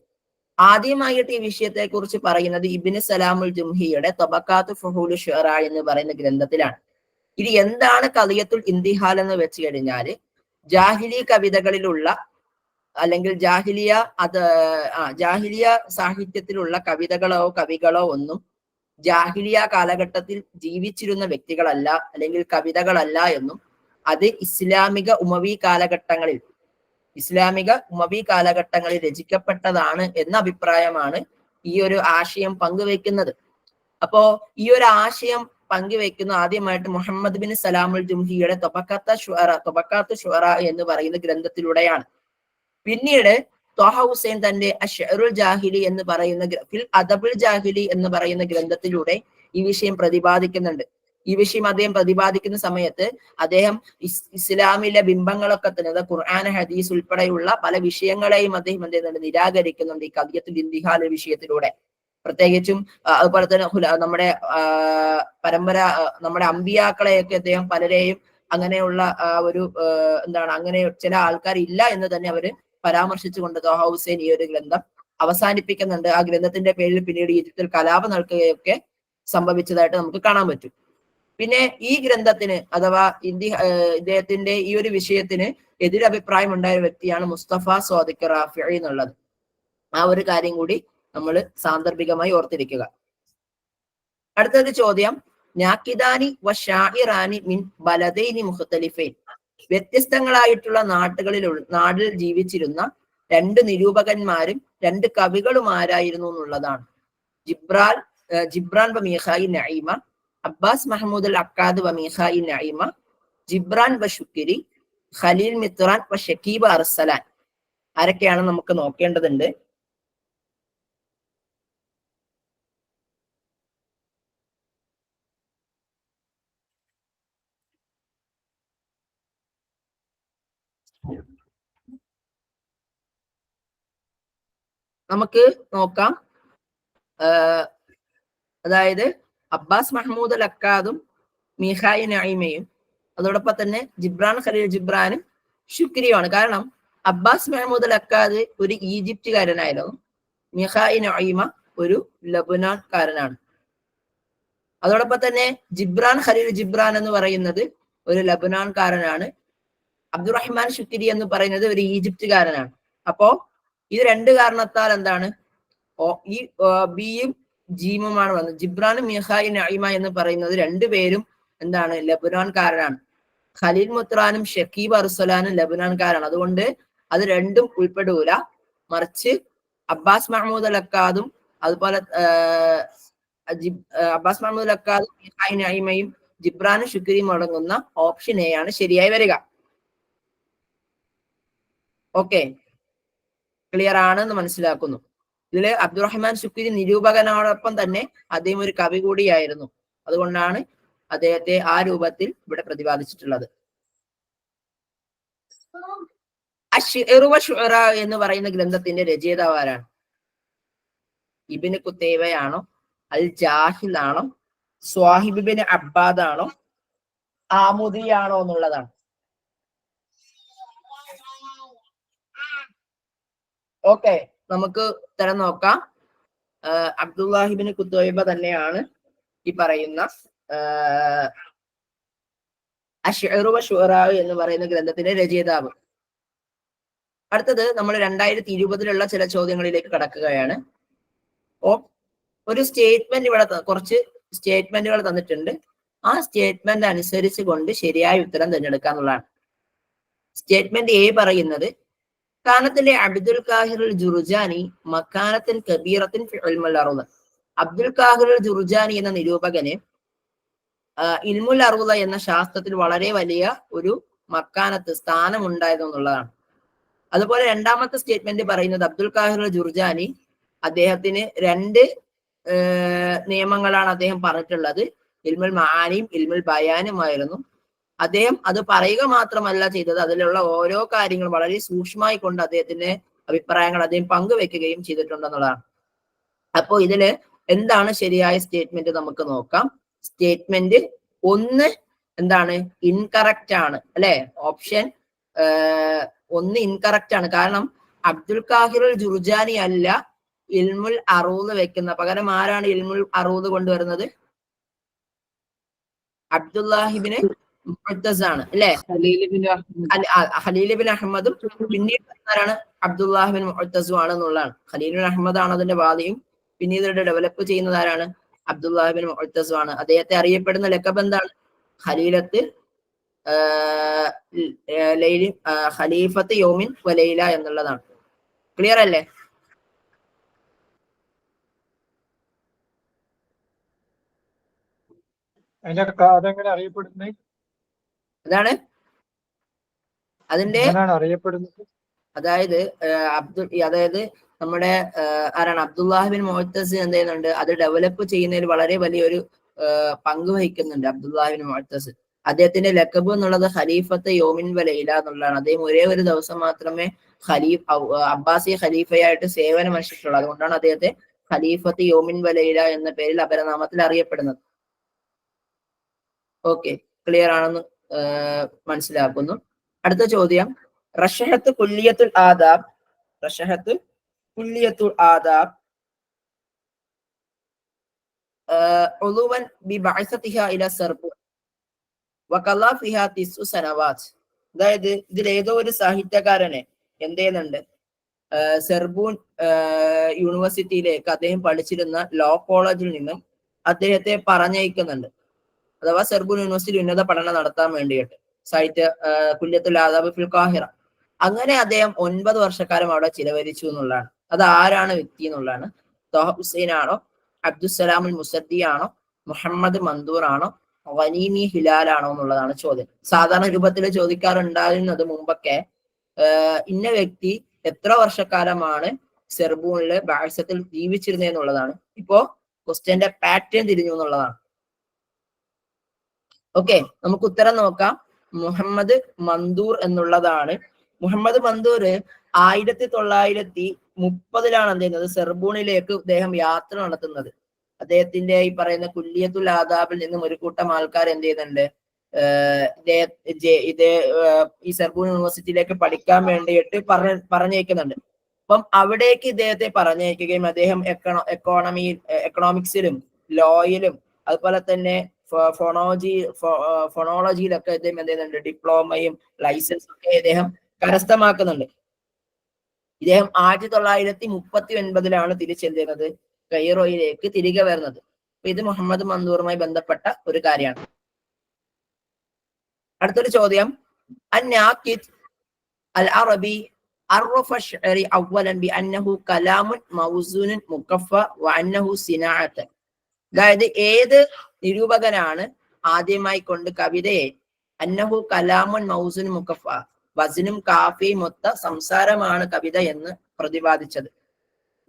ആദ്യമായിട്ട് ഈ വിഷയത്തെ കുറിച്ച് പറയുന്നത് ഇബ്നു സലാമുൽ ജുംഹിയുടെ തബഖാത്തു ഫുഹൂൽ ശുഅറ എന്ന് പറയുന്ന ഗ്രന്ഥത്തിലാണ്. ഇനി എന്താണ് ഖളിയത്തുൽ ഇന്തിഹാൽ എന്ന് വെച്ച് കഴിഞ്ഞാല്, ജാഹിലി കവിതകളിലുള്ള അല്ലെങ്കിൽ ജാഹിലിയ സാഹിത്യത്തിലുള്ള കവിതകളോ കവികളോ ഒന്നും ജാഹിലിയ കാലഘട്ടത്തിൽ ജീവിച്ചിരുന്ന വ്യക്തികളല്ല അല്ലെങ്കിൽ കവിതകളല്ല എന്നും അത് ഇസ്ലാമിക ഉമവി കാലഘട്ടങ്ങളിൽ രചിക്കപ്പെട്ടതാണ് എന്ന അഭിപ്രായമാണ് ഈ ഒരു ആശയം പങ്കുവെക്കുന്നത്. അപ്പോ ഈ ഒരു ആശയം പങ്കുവെക്കുന്ന ആദ്യമായിട്ട് മുഹമ്മദ് ബിൻ സലാമുൽ ജുംഹിയുടെ തൊബക്കാത്ത് ഷുഅറ എന്ന് പറയുന്ന ഗ്രന്ഥത്തിലൂടെയാണ്. പിന്നീട് ത്വഹ ഹുസൈൻ തന്റെ അശ്അറുൽ ജാഹിലി എന്ന് പറയുന്ന ഫിൽ അദബുൽ ജാഹിലി എന്ന് പറയുന്ന ഗ്രന്ഥത്തിലൂടെ ഈ വിഷയം പ്രതിപാദിക്കുന്നുണ്ട്. ഈ വിഷയം അദ്ദേഹം പ്രതിപാദിക്കുന്ന സമയത്ത് അദ്ദേഹം ഇസ്ലാമിലെ ബിംബങ്ങളൊക്കെ തന്നെ ഖുർആൻ ഹദീസ് ഉൾപ്പെടെയുള്ള പല വിഷയങ്ങളെയും അദ്ദേഹം എന്ത് ചെയ്യുന്നുണ്ട്, നിരാകരിക്കുന്നുണ്ട് ഈ ഖളിയത്തുൽ ഇന്തിഹാൽ വിഷയത്തിലൂടെ. പ്രത്യേകിച്ചും അതുപോലെ തന്നെ നമ്മുടെ നമ്മുടെ അമ്പിയാക്കളെയൊക്കെ അദ്ദേഹം പലരെയും അങ്ങനെയുള്ള ഒരു അങ്ങനെ ചില ആൾക്കാർ ഇല്ല എന്ന് തന്നെ അവര് പരാമർശിച്ചുകൊണ്ട് ത്വഹ ഹുസൈൻ ഈ ഒരു ഗ്രന്ഥം അവസാനിപ്പിക്കുന്നുണ്ട്. ആ ഗ്രന്ഥത്തിന്റെ പേരിൽ പിന്നീട് ഈജിപ്തിൽ കലാപം നടക്കുകയൊക്കെ സംഭവിച്ചതായിട്ട് നമുക്ക് കാണാൻ പറ്റും. പിന്നെ ഈ ഗ്രന്ഥത്തിന് അഥവാ ഇദ്ദേഹത്തിന്റെ ഈ ഒരു വിഷയത്തിന് എതിരഭിപ്രായം ഉണ്ടായ വ്യക്തിയാണ് മുസ്തഫ സ്വാദിഖ് റാഫി എന്നുള്ളത്. ആ ഒരു കാര്യം കൂടി നമ്മൾ സാന്ദർഭികമായി ഓർത്തിരിക്കുക. അടുത്തൊരു ചോദ്യം, നാക്കിദാനി വ ഷാഇറാനി മിൻ ബലദൈനി മുഖ്തലിഫൈൻ. വ്യത്യസ്തങ്ങളായിട്ടുള്ള നാടിൽ ജീവിച്ചിരുന്ന രണ്ട് നിരൂപകന്മാരും രണ്ട് കവികളും ആരായിരുന്നു എന്നുള്ളതാണ്. ജിബ്രാൻ വ മീഖായി നഈമ, അബ്ബാസ് മഹ്മൂദ് അൽ അക്കാദ് വ മീഖായി നഈമ, ജിബ്രാൻ വ ശുക്രി, ഖലീൽ മിത്രാൻ വ ഷക്കീബ അർസലാൻ. ആരൊക്കെയാണ് നമുക്ക് നോക്കേണ്ടതുണ്ട്. നമുക്ക് നോക്കാം. അതായത് അബ്ബാസ് മഹ്മൂദ് അൽ അക്കാദും മീഖായി നഈമയും അതോടൊപ്പം തന്നെ ജിബ്രാൻ ഖലീൽ ജിബ്രാനും ശുക്രിയുമാണ്. കാരണം അബ്ബാസ് മഹ്മൂദ് അൽ അക്കാദ് ഒരു ഈജിപ്തുകാരനായിരുന്നു, മീഖായി നഈമ ഒരു ലബനാൻകാരനാണ്. അതോടൊപ്പം തന്നെ ജിബ്രാൻ ഖലീൽ ജിബ്രാൻ എന്ന് പറയുന്നത് ഒരു ലബനാൻകാരനാണ്. അബ്ദുറഹ്മാൻ ശുക്രി എന്ന് പറയുന്നത് ഒരു ഈജിപ്തുകാരനാണ്. അപ്പോ ഇത് രണ്ട് കാരണത്താൽ എന്താണ് ഈ ബിയും ജീമുമാണ് വന്നത്. ജിബ്രാനും മീഖായി നഈമ എന്ന് പറയുന്നത് രണ്ടുപേരും എന്താണ് ലബനാൻകാരനാണ്. ഖലീൽ മുത്രാനും ഷക്കീബ് അർസലാനും ലബനാൻകാരാണ്. അതുകൊണ്ട് അത് രണ്ടും ഉൾപ്പെടൂല. മറിച്ച് അബ്ബാസ് മഹ്മൂദ് അൽ അക്കാദും അതുപോലെ അബ്ബാസ് മഹ്മൂദ് അൽ അക്കാദും മീഖായി നഈമയും ജിബ്രാനും ശുക്രിയും അടങ്ങുന്ന ഓപ്ഷൻ എ ആണ് ശരിയായി വരിക. ഓക്കെ, ക്ലിയർ ആണെന്ന് മനസ്സിലാക്കുന്നു. ഇതില് അബ്ദുറഹ്മാൻ ശുക്രി നിരൂപകനോടൊപ്പം തന്നെ അദ്ദേഹം ഒരു കവി കൂടിയായിരുന്നു. അതുകൊണ്ടാണ് അദ്ദേഹത്തെ ആ രൂപത്തിൽ ഇവിടെ പ്രതിപാദിച്ചിട്ടുള്ളത്. അശ്ഇറു വ ശുഅറ എന്ന് പറയുന്ന ഗ്രന്ഥത്തിന്റെ രചയിതാവ് ആരാണ്? ഇബ്നു ഖുതൈബയാണോ, അൽ ജാഹിൽ ആണോ, സ്വാഹിബ് ഇബ്നു അബ്ബാദ് ആണോ, ആമുദി ആണോ എന്നുള്ളതാണ്. ഓക്കെ, നമുക്ക് ഉത്തരം നോക്കാം. അബ്ദുല്ലാഹിബിന് ഖുത്വൈബ തന്നെയാണ് ഈ പറയുന്ന അശ്അറു വശുഅറാ എന്ന് പറയുന്ന ഗ്രന്ഥത്തിന്റെ രചയിതാവ്. അടുത്തത് നമ്മൾ 2020 ചില ചോദ്യങ്ങളിലേക്ക് കടക്കുകയാണ്. ഒരു സ്റ്റേറ്റ്മെന്റ് ഇവിടെ കുറച്ച് സ്റ്റേറ്റ്മെന്റുകൾ തന്നിട്ടുണ്ട്. ആ സ്റ്റേറ്റ്മെന്റ് അനുസരിച്ച് കൊണ്ട് ശരിയായ ഉത്തരം തിരഞ്ഞെടുക്കുക എന്നുള്ളതാണ്. സ്റ്റേറ്റ്മെന്റ് എ പറയുന്നത് കാനത്തിലെ അബ്ദുൽ ഖാഹിർ ജുർജാനി മക്കാനത്തിൻ കബീറത്തിൻ ഫി ഇൽമുൽ അർദ്. അബ്ദുൽ ഖാഹിർ ജുർജാനി എന്ന നിരൂപകന് ഇൽമുൽ അർദ് എന്ന ശാസ്ത്രത്തിൽ വളരെ വലിയ ഒരു മക്കാനത്ത് സ്ഥാനം ഉണ്ടായിരുന്നു എന്നുള്ളതാണ്. അതുപോലെ രണ്ടാമത്തെ സ്റ്റേറ്റ്മെന്റ് പറയുന്നത് അബ്ദുൽ ഖാഹിർ ജുർജാനി അദ്ദേഹത്തിന് 2 നിയമങ്ങളാണ് അദ്ദേഹം പറഞ്ഞിട്ടുള്ളത്. ഇൽമുൽ മആനിയും ഇൽമുൽ ബയാനുമായിരുന്നു. അദ്ദേഹം അത് പറയുക മാത്രമല്ല ചെയ്തത്, അതിലുള്ള ഓരോ കാര്യങ്ങളും വളരെ സൂക്ഷ്മമായി കൊണ്ട് അദ്ദേഹത്തിന്റെ അഭിപ്രായങ്ങൾ അദ്ദേഹം പങ്കുവെക്കുകയും ചെയ്തിട്ടുണ്ടെന്നുള്ളതാണ്. അപ്പോ ഇതില് എന്താണ് ശരിയായ സ്റ്റേറ്റ്മെന്റ് നമുക്ക് നോക്കാം. സ്റ്റേറ്റ്മെന്റ് 1 എന്താണ്? ഇൻകറക്റ്റ് ആണ് അല്ലെ? ഓപ്ഷൻ 1 ഇൻകറക്റ്റ് ആണ്. കാരണം അബ്ദുൽ ഖാഹിർ ജുർജാനി അല്ല ഇൽമുൽ അറൂദ് വെക്കുന്ന, പകരം ആരാണ് ഇൽമുൽ അറൂദ് കൊണ്ടുവരുന്നത്? അബ്ദുല്ലാഹിബിന് മുഅ്തസ് ആണ് അല്ലെ? ഖലീൽ ബിൻ അഹമ്മദും പിന്നീട് ആരാണ്? അബ്ദുല്ലാഹിബിൻ മുഅ്തസും ആണെന്നുള്ളതാണ്. ഖലീൽ ബിൻ അഹമ്മദ് ആണ് അതിന്റെ വാദിയും പിന്നീട് ഡെവലപ്പ് ചെയ്യുന്നത് ആരാണ്? അബ്ദുല്ലാഹിബിൻ മുഅ്തസും ആണ്. അദ്ദേഹത്തെ അറിയപ്പെടുന്ന ലഖബ് എന്താണ്? ഖലീലത്ത് ഖലീഫത്ത് യൗമിൻ വലൈല എന്നുള്ളതാണ്. ക്ലിയർ അല്ലേ? അതാണ് അതിന്റെ അറിയപ്പെടുന്നത്. അതായത് നമ്മുടെ ആരാണ്? അബ്ദുല്ലാഹിബിൻ മുഅ്തസ് എന്ത് ചെയ്യുന്നുണ്ട്? അത് ഡെവലപ്പ് ചെയ്യുന്നതിൽ വളരെ വലിയൊരു പങ്ക് വഹിക്കുന്നുണ്ട് അബ്ദുല്ലാഹിബിൻ മുഅ്തസ്. അദ്ദേഹത്തിന്റെ ലഖബ് എന്നുള്ളത് ഖലീഫത്ത് യൗമിൻ വലൈല എന്നുള്ളതാണ്. അദ്ദേഹം ഒരേ ഒരു ദിവസം മാത്രമേ അബ്ബാസി ഖലീഫയായിട്ട് സേവനം അനുഷ്ഠിച്ചിട്ടുള്ളൂ. അതുകൊണ്ടാണ് അദ്ദേഹത്തെ ഖലീഫത്ത് യൗമിൻ വലൈല എന്ന പേരിൽ അപരനാമത്തിൽ അറിയപ്പെടുന്നത്. ഓക്കെ, ക്ലിയർ ആണെന്ന് മനസ്സിലാക്കുന്നു. അടുത്ത ചോദ്യം, റശഹത്ത് കുല്ലിയത്തുൽ ആദാബ് ഉളുവൻ ബിബഅസതിഹാ ഇലാ സർബൂൻ വഖല്ലാ ഫിഹാ 9 സനവാത്ത്. അതായത് ഇതിൽ ഏതോ ഒരു സാഹിത്യകാരനെ എന്ത് ചെയ്യുന്നുണ്ട്? സെർബൂൺ യൂണിവേഴ്സിറ്റിയിലേക്ക് അദ്ദേഹം പഠിച്ചിരുന്ന ലോ കോളേജിൽ നിന്നും അദ്ദേഹത്തെ പറഞ്ഞയക്കുന്നുണ്ട്. അഥവാ സെർബൂൺ യൂണിവേഴ്സിറ്റി ഉന്നത പഠനം നടത്താൻ വേണ്ടിയിട്ട് കുല്യത്തുൽ ആദാബ് ഫിൽ ഖാഹിറ. അങ്ങനെ അദ്ദേഹം 9 വർഷക്കാലം അവിടെ ചിലവഴിച്ചു എന്നുള്ളതാണ്. അത് ആരാണ് വ്യക്തി എന്നുള്ളതാണ്. ത്വാഹ ഹുസൈൻ ആണോ? അബ്ദുസ്സലാമുൽ മുസദ്ദി ആണോ? മുഹമ്മദ് മന്ദൂർ ആണോ? ഗനീമി ഹിലാൽ ആണോ എന്നുള്ളതാണ് ചോദ്യം. സാധാരണ രൂപത്തിൽ ചോദിക്കാറുണ്ടായിരുന്നത് മുമ്പൊക്കെ ഇന്ന വ്യക്തി എത്ര വർഷക്കാലമാണ് സെർബൂണില് ബാഴ്സത്തിൽ ജീവിച്ചിരുന്നത് എന്നുള്ളതാണ്. ഇപ്പോ ക്വസ്റ്റ്യന്റെ പാറ്റേൺ തിരിഞ്ഞു എന്നുള്ളതാണ്. ഓക്കെ, നമുക്ക് ഉത്തരം നോക്കാം. മുഹമ്മദ് മന്ദൂർ എന്നുള്ളതാണ്. മുഹമ്മദ് മന്ദൂർ 1930 എന്ത് ചെയ്യുന്നത്? സെർബൂണിലേക്ക് അദ്ദേഹം യാത്ര നടത്തുന്നത്. അദ്ദേഹത്തിന്റെ ഈ പറയുന്ന കുല്ലിയത്തുൽ ആദാബിൽ നിന്നും ഒരു കൂട്ടം ആൾക്കാർ എന്ത് ചെയ്യുന്നുണ്ട്? ഈ സെർബൂൺ യൂണിവേഴ്സിറ്റിയിലേക്ക് പഠിക്കാൻ വേണ്ടിയിട്ട് പറഞ്ഞയക്കുന്നുണ്ട്. അപ്പം അവിടേക്ക് ഇദ്ദേഹത്തെ പറഞ്ഞയക്കുകയും അദ്ദേഹം എക്കണോമിക്സിലും ലോയിലും അതുപോലെ തന്നെ ഫോണോളജിയിലൊക്കെ അദ്ദേഹം എന്ത് ചെയ്യുന്നുണ്ട്? ഡിപ്ലോമയും ലൈസൻസും ഒക്കെ ഇദ്ദേഹം കരസ്ഥമാക്കുന്നുണ്ട്. ഇദ്ദേഹം 1939 തിരിച്ചെന്ത് ചെയ്യുന്നത്? കൈറോയിലേക്ക് തിരികെ വരുന്നത്. അപ്പൊ ഇത് മുഹമ്മദ് മന്ദൂറുമായി ബന്ധപ്പെട്ട ഒരു കാര്യമാണ്. അടുത്തൊരു ചോദ്യം, അൻ-നാഖിദ് അൽ-അറബി അർറഫ അശ്ശഅരി അവ്വലൻ ബിഅന്നഹു കലാമുൻ മൗസൂനുൻ മുഖഫ വഅന്നഹു സിനാഅത്ത്. അതായത് ഏത് നിരൂപകനാണ് ആദ്യമായി കൊണ്ട് കവിതയെ അന്നഹു കലാമുൻ മൗസൂൻ മുഖഫ, വസ്നും കാഫിയും മൊത്ത സംസാരമാണ് കവിത എന്ന് പ്രതിപാദിച്ചത്?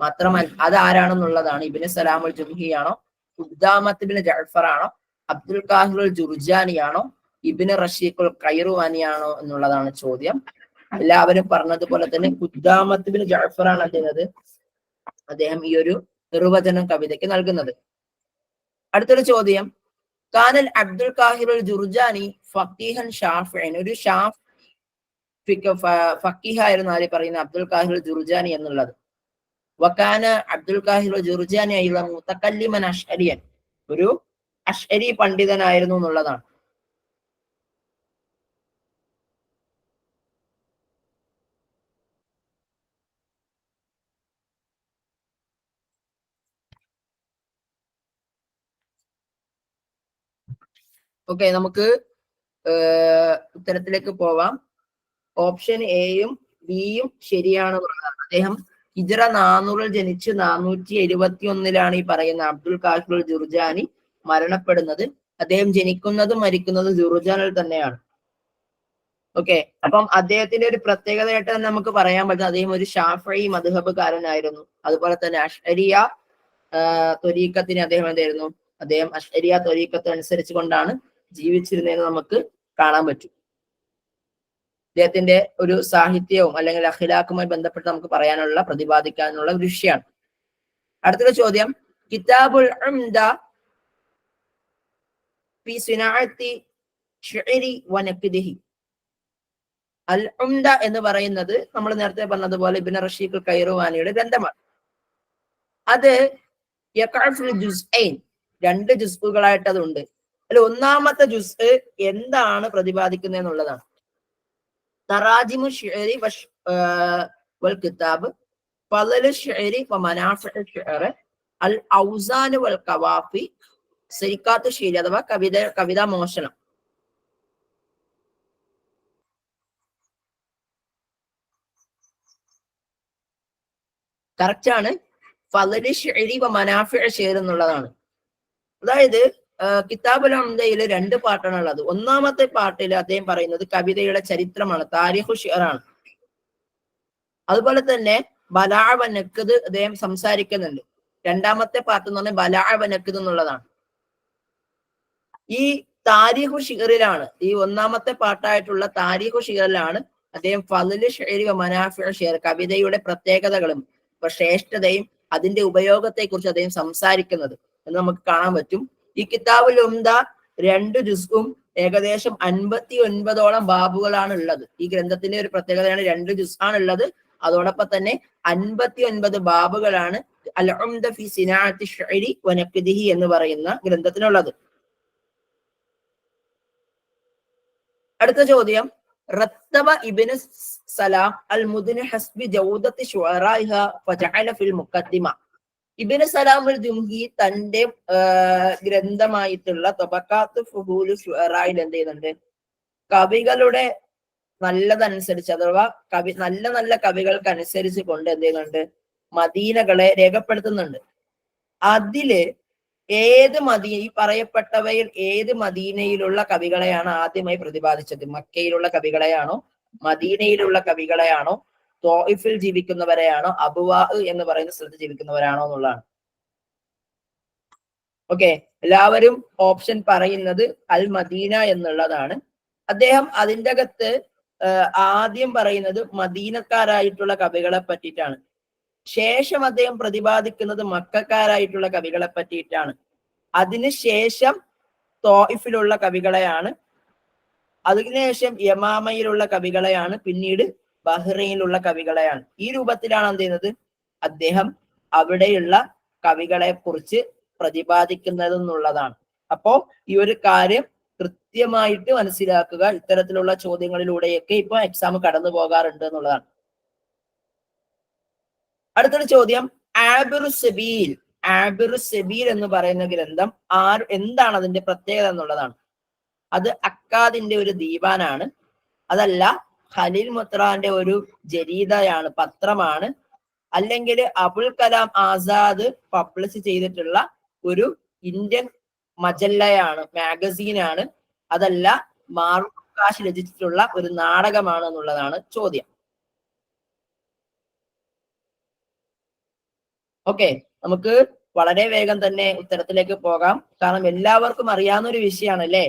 മാത്രമല്ല അത് ആരാണെന്നുള്ളതാണ്. ഇബ്നു സലാമുൽ ജുംഹി ആണോ? ഖുദ്ദാമത്ത് ഇബ്നു ജഅഫർ ആണോ? അബ്ദുൽ ഖാഹിർ ജുർജാനി ആണോ? ഇബ്നു റഷീഖുൽ ഖൈറുവാനി ആണോ എന്നുള്ളതാണ് ചോദ്യം. എല്ലാവരും പറഞ്ഞതുപോലെ തന്നെ ഖുദ്ദാമത്ത് ഇബ്നു ജഅഫർ ആണ് ചെയ്യുന്നത്. അദ്ദേഹം ഈ ഒരു നിർവചനം കവിതയ്ക്ക് നൽകുന്നത്. അടുത്തൊരു ചോദ്യം, കാനൽ അബ്ദുൽ ഖാഹിർ ജുർജാനി ഫഖീഹൻ ഷാഫിഈൻ. ഒരു ഫഖീഹായിരുന്നു ആര് പറയുന്ന? അബ്ദുൽ ഖാഹിർ ജുർജാനി എന്നുള്ളത്. വക്കാന അബ്ദുൽ ഖാഹിർ ജുർജാനി മുതകല്ലിമൻ അഷ്അരിയൻ, ഒരു അഷ്അരി പണ്ഡിതനായിരുന്നു എന്നുള്ളതാണ്. ഓക്കെ, നമുക്ക് ഉത്തരത്തിലേക്ക് പോവാം. ഓപ്ഷൻ എയും ബിയും ശരിയാണ്. അദ്ദേഹം ഹിജ്റ 400 ജനിച്ച് 471 ഈ പറയുന്ന അബ്ദുൽ ഖാഹിർ ജുർജാനി മരണപ്പെടുന്നത്. അദ്ദേഹം ജനിക്കുന്നതും മരിക്കുന്നതും ജുർജാനിൽ തന്നെയാണ്. ഓക്കെ, അപ്പം അദ്ദേഹത്തിന്റെ ഒരു പ്രത്യേകതയായിട്ട് നമുക്ക് പറയാൻ പറ്റും, അദ്ദേഹം ഒരു ഷാഫി മദ്ഹബുകാരനായിരുന്നു. അതുപോലെ തന്നെ അഷ്അരിയ ത്വരീഖത്തിന് അദ്ദേഹം എന്തായിരുന്നു, അദ്ദേഹം അഷ്അരിയ ത്വരീഖത്ത് അനുസരിച്ച് കൊണ്ടാണ് ജീവിച്ചിരുന്നതെന്ന് നമുക്ക് കാണാൻ പറ്റും. അദ്ദേഹത്തിന്റെ ഒരു സാഹിത്യവും അല്ലെങ്കിൽ അഖിലാഖുമായി ബന്ധപ്പെട്ട് നമുക്ക് പറയാനുള്ള, പ്രതിപാദിക്കാനുള്ള ഒരു വിഷയമാണ്. അടുത്തൊരു ചോദ്യം, കിതാബുൽ ഉംദ ഫി സിനാഅത്തി ശിഅരി വനഖ്ദിഹി. അൽ ഉംദ എന്ന് പറയുന്നത് നമ്മൾ നേരത്തെ പറഞ്ഞതുപോലെ ഇബ്നു റഷീദ് ഖൈറുവാനിയുടെ ഗ്രന്ഥമാണ്. അത് ജുസ്ഐൻ, 2 ജുസ്കളായിട്ട് അതുണ്ട്. അതിൽ ഒന്നാമത്തെ ജുസ് എന്താണ് പ്രതിപാദിക്കുന്നത് എന്നുള്ളതാണ്. തറാജിമു ശിഅരി വൽ കിതാബ്, ഫളലു ശിഅരി വമനാഫിഉ ശിഅർ, അൽ ഔസാൻ വൽ ഖവാഫി, സരിഖാത്തു ശിഅരി അഥവാ കവിതാ മോഷണം. കറക്റ്റ് ആണ്. ഫളലു ശിഅരി വമനാഫിഉ ശിഅർ എന്നുള്ളതാണ്. അതായത് കിതാബുൽ ഉംദയില് 2 പാട്ടാണ് ഉള്ളത്. ഒന്നാമത്തെ പാട്ടിൽ അദ്ദേഹം പറയുന്നത് കവിതയുടെ ചരിത്രമാണ്, താരിഖു ശിഅറാണ്. അതുപോലെ തന്നെ ബലാഅ വ നഖ്ദ് അദ്ദേഹം സംസാരിക്കുന്നുണ്ട്. രണ്ടാമത്തെ പാട്ട് എന്ന് പറഞ്ഞാൽ ബലാഅ വ നഖ്ദ് എന്നുള്ളതാണ്. ഈ താരിഖു ശിഅറിലാണ്, ഈ ഒന്നാമത്തെ പാട്ടായിട്ടുള്ള താരിഖു ശിഅറിലാണ് അദ്ദേഹം ഫളലു ശിഅരി വ മനാഫിഉ ശിഅർ, കവിതയുടെ പ്രത്യേകതകളും ശ്രേഷ്ഠതയും അതിന്റെ ഉപയോഗത്തെ കുറിച്ച് അദ്ദേഹം സംസാരിക്കുന്നത് എന്ന് നമുക്ക് കാണാൻ പറ്റും. ഈ കിതാബുൽ ഉംദ 2 ജുസ്ഉം ഏകദേശം 59ഓളം ബാബുകളാണ് ഉള്ളത്. ഈ ഗ്രന്ഥത്തിന്റെ ഒരു പ്രത്യേകതയാണ് 2 ജുസ് ആണ് ഉള്ളത്. അതോടൊപ്പം തന്നെ 59 ബാബുകളാണ് അൽ ഉംദ ഫി സിനാഅത്തി ശിഅരി വനഖ്ദിഹി എന്ന് പറയുന്ന ഗ്രന്ഥത്തിനുള്ളത്. അടുത്ത ചോദ്യം, റത്തബ ഇബ്നു സലാം അൽ മുദ്നി ഹസ്ബി ജൗദത്തി ശുഅറാഇഹ ഫജഅല ഫിൽ മുഖദ്ദിമ. ഇബ്നു സലാം അൽ ജുംഹി തന്റെ ഗ്രന്ഥമായിട്ടുള്ള തബഖാത്ത് ഫുഹൂലു ശുഅറായിൽ എന്ത് ചെയ്യുന്നുണ്ട്, കവികളുടെ നല്ലതനുസരിച്ച് അഥവാ നല്ല നല്ല കവികൾക്ക് അനുസരിച്ച് കൊണ്ട് എന്ത് ചെയ്യുന്നുണ്ട്, മദീനകളെ രേഖപ്പെടുത്തുന്നുണ്ട്. അതില് ഈ പറയപ്പെട്ടവയിൽ ഏത് മദീനയിലുള്ള കവികളെയാണ് ആദ്യമായി പ്രതിപാദിച്ചത്? മക്കയിലുള്ള കവികളെയാണോ, മദീനയിലുള്ള കവികളെയാണോ, ത്വാഇഫിൽ ജീവിക്കുന്നവരെയാണോ, അബുവാ എന്ന് പറയുന്ന സ്ഥലത്ത് ജീവിക്കുന്നവരാണോ എന്നുള്ളതാണ്. ഓക്കെ, എല്ലാവരും ഓപ്ഷൻ പറയുന്നത് അൽ മദീന എന്നുള്ളതാണ്. അദ്ദേഹം അതിൻ്റെ അകത്ത് ആദ്യം പറയുന്നത് മദീനക്കാരായിട്ടുള്ള കവികളെ പറ്റിയിട്ടാണ്. ശേഷം അദ്ദേഹം പ്രതിപാദിക്കുന്നത് മക്കക്കാരായിട്ടുള്ള കവികളെ പറ്റിയിട്ടാണ്. അതിനുശേഷം ത്വാഇഫിലുള്ള കവികളെയാണ്, അതിനുശേഷം യമാമയിലുള്ള കവികളെയാണ്, പിന്നീട് ബഹ്റൈനിലുള്ള കവികളെയാണ്. ഈ രൂപത്തിലാണ് എന്ത് ചെയ്യുന്നത്, അദ്ദേഹം അവിടെയുള്ള കവികളെ കുറിച്ച് പ്രതിപാദിക്കുന്നത് എന്നുള്ളതാണ്. അപ്പോ ഈ ഒരു കാര്യം കൃത്യമായിട്ട് മനസ്സിലാക്കുക. ഇത്തരത്തിലുള്ള ചോദ്യങ്ങളിലൂടെയൊക്കെ ഇപ്പൊ എക്സാം കടന്നു പോകാറുണ്ട് എന്നുള്ളതാണ്. അടുത്തൊരു ചോദ്യം, ആബിറു സബീൽ. ആബിറു സബീൽ എന്ന് പറയുന്ന ഗ്രന്ഥം എന്താണ് അതിന്റെ പ്രത്യേകത എന്നുള്ളതാണ്. അത് അക്കാദിന്റെ ഒരു ദീവാനാണ്. അതല്ല ഖലീൽ മുത്രാന്റെ ഒരു ജരീദയാണ്, പത്രമാണ്. അല്ലെങ്കിൽ അബുൽ കലാം ആസാദ് പബ്ലിഷ് ചെയ്തിട്ടുള്ള ഒരു ഇന്ത്യൻ മജല്ലയാണ്, മാഗസീനാണ്. അതല്ല മാർക്കാഷ് രചിച്ചിട്ടുള്ള ഒരു നാടകമാണ് എന്നുള്ളതാണ് ചോദ്യം. ഓക്കെ, നമുക്ക് വളരെ വേഗം തന്നെ ഉത്തരത്തിലേക്ക് പോകാം. കാരണം എല്ലാവർക്കും അറിയാവുന്ന ഒരു വിഷയമാണ് അല്ലേ,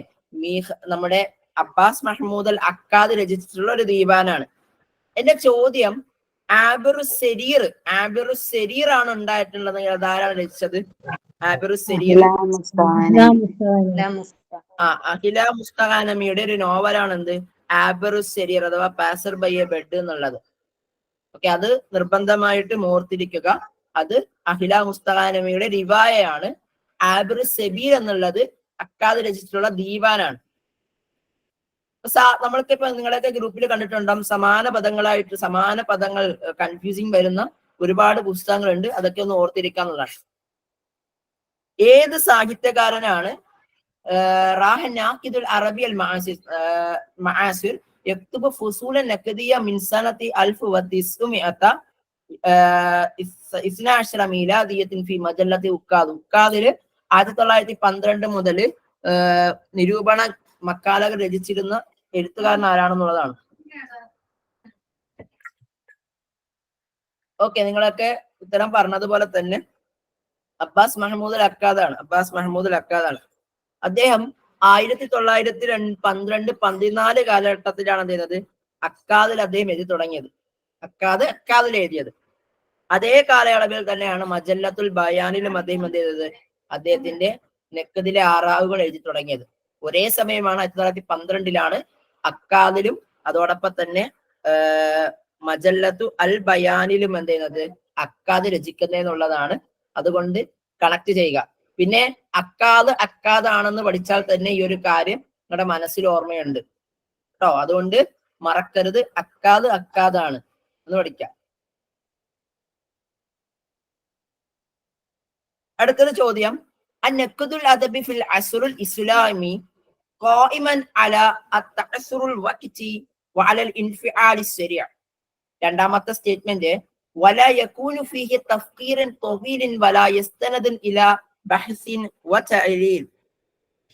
നമ്മുടെ അബ്ബാസ് മഹ്മൂദ് അൽ അക്കാദ് രചിച്ചിട്ടുള്ള ഒരു ദീവാനാണ്. എന്റെ ചോദ്യം, ആബിറു സെരീർ ആണ് ഉണ്ടായിട്ടുള്ളത്. അതാരാണ് രചിച്ചത്? ആബിറു സെരീർ അഖില മുസ്തഖാനമിയുടെ ഒരു നോവലാണ് എന്ത്, ആബിറു സെരീർ അഥവാ പാസർ ബൈ എ ബെഡ് എന്നുള്ളത്. ഓക്കെ, അത് നിർബന്ധമായിട്ട് ഓർത്തിരിക്കുക. അത് അഹില മുസ്തഖാനമയുടെ റിവായയാണ്. ആബിർ സബീർ എന്നുള്ളത് അക്കാദ് രചിച്ചിട്ടുള്ള ദീവാനാണ്. നമ്മൾക്കിപ്പോ നിങ്ങളൊക്കെ ഗ്രൂപ്പിൽ കണ്ടിട്ടുണ്ടാവും സമാന പദങ്ങൾ കൺഫ്യൂസിങ് വരുന്ന ഒരുപാട് പുസ്തകങ്ങളുണ്ട്. അതൊക്കെ ഒന്ന് ഓർത്തിരിക്കാന്നുള്ളതാണ്. ഏത് സാഹിത്യകാരനാണ് റാഹനാഖിദുൽ അറബി അൽ മആസിർ യക്തുബു ഫുസൂലൻ നഖദിയ മിൻ സനതി 1912 മീലാദിയത്തിൻ ഫി മജല്ലത്തി ഉക്കാദ്. ഉക്കാദില് 1912 മുതൽ നിരൂപണ മക്കാലകൾ രചിച്ചിരുന്ന എഴുത്തുകാരൻ ആരാണെന്നുള്ളതാണ്. ഓക്കെ, നിങ്ങളൊക്കെ ഉത്തരം പറഞ്ഞതുപോലെ തന്നെ അബ്ബാസ് മഹ്മൂദ് അൽ അക്കാദാണ്. അദ്ദേഹം 1912-14 കാലഘട്ടത്തിലാണ് എന്ത് ചെയ്യുന്നത്, അക്കാദിൽ അദ്ദേഹം എഴുതി തുടങ്ങിയത്. അക്കാദിൽ എഴുതിയത്. അതേ കാലയളവിൽ തന്നെയാണ് മജല്ലത്തുൽ ബയാനിലും അദ്ദേഹം എന്ത് ചെയ്തത്, അദ്ദേഹത്തിന്റെ നെക്കദിലെ ആറാവുകൾ എഴുതി തുടങ്ങിയത്. ഒരേ സമയമാണ് 1912 അക്കാദിലും അതോടൊപ്പം തന്നെ മജല്ലത്തു അൽ ബയാനിലും എന്ത് ചെയ്യുന്നത്, അക്കാദ് രചിക്കുന്നതെന്നുള്ളതാണ്. അതുകൊണ്ട് കണക്ട് ചെയ്യുക. പിന്നെ അക്കാദാണെന്ന് പഠിച്ചാൽ തന്നെ ഈ ഒരു കാര്യം നിങ്ങളുടെ മനസ്സിൽ ഓർമ്മയുണ്ട് കേട്ടോ. അതുകൊണ്ട് മറക്കരുത്, അക്കാദാണ് എന്ന് പഠിക്കാം. അടുത്തൊരു ചോദ്യം, അന്നഖ്ദുൽ അദബി ഫിൽ അസ്റുൽ ഇസ്ലാമി ഖായിമൻ അലാ അത്തഅസ്സുറുൽ വഖ്തി വഅലൽ ഇൻഫിആലി സരിഅ. രണ്ടാമത്തെ സ്റ്റേറ്റ്മെന്റ്, വലാ യകൂനു ഫീഹി തഫ്കീറൻ തവീലൻ വലാ യസ്തനദൻ ഇലാ ബഹ്സിൻ വതഅലീൽ.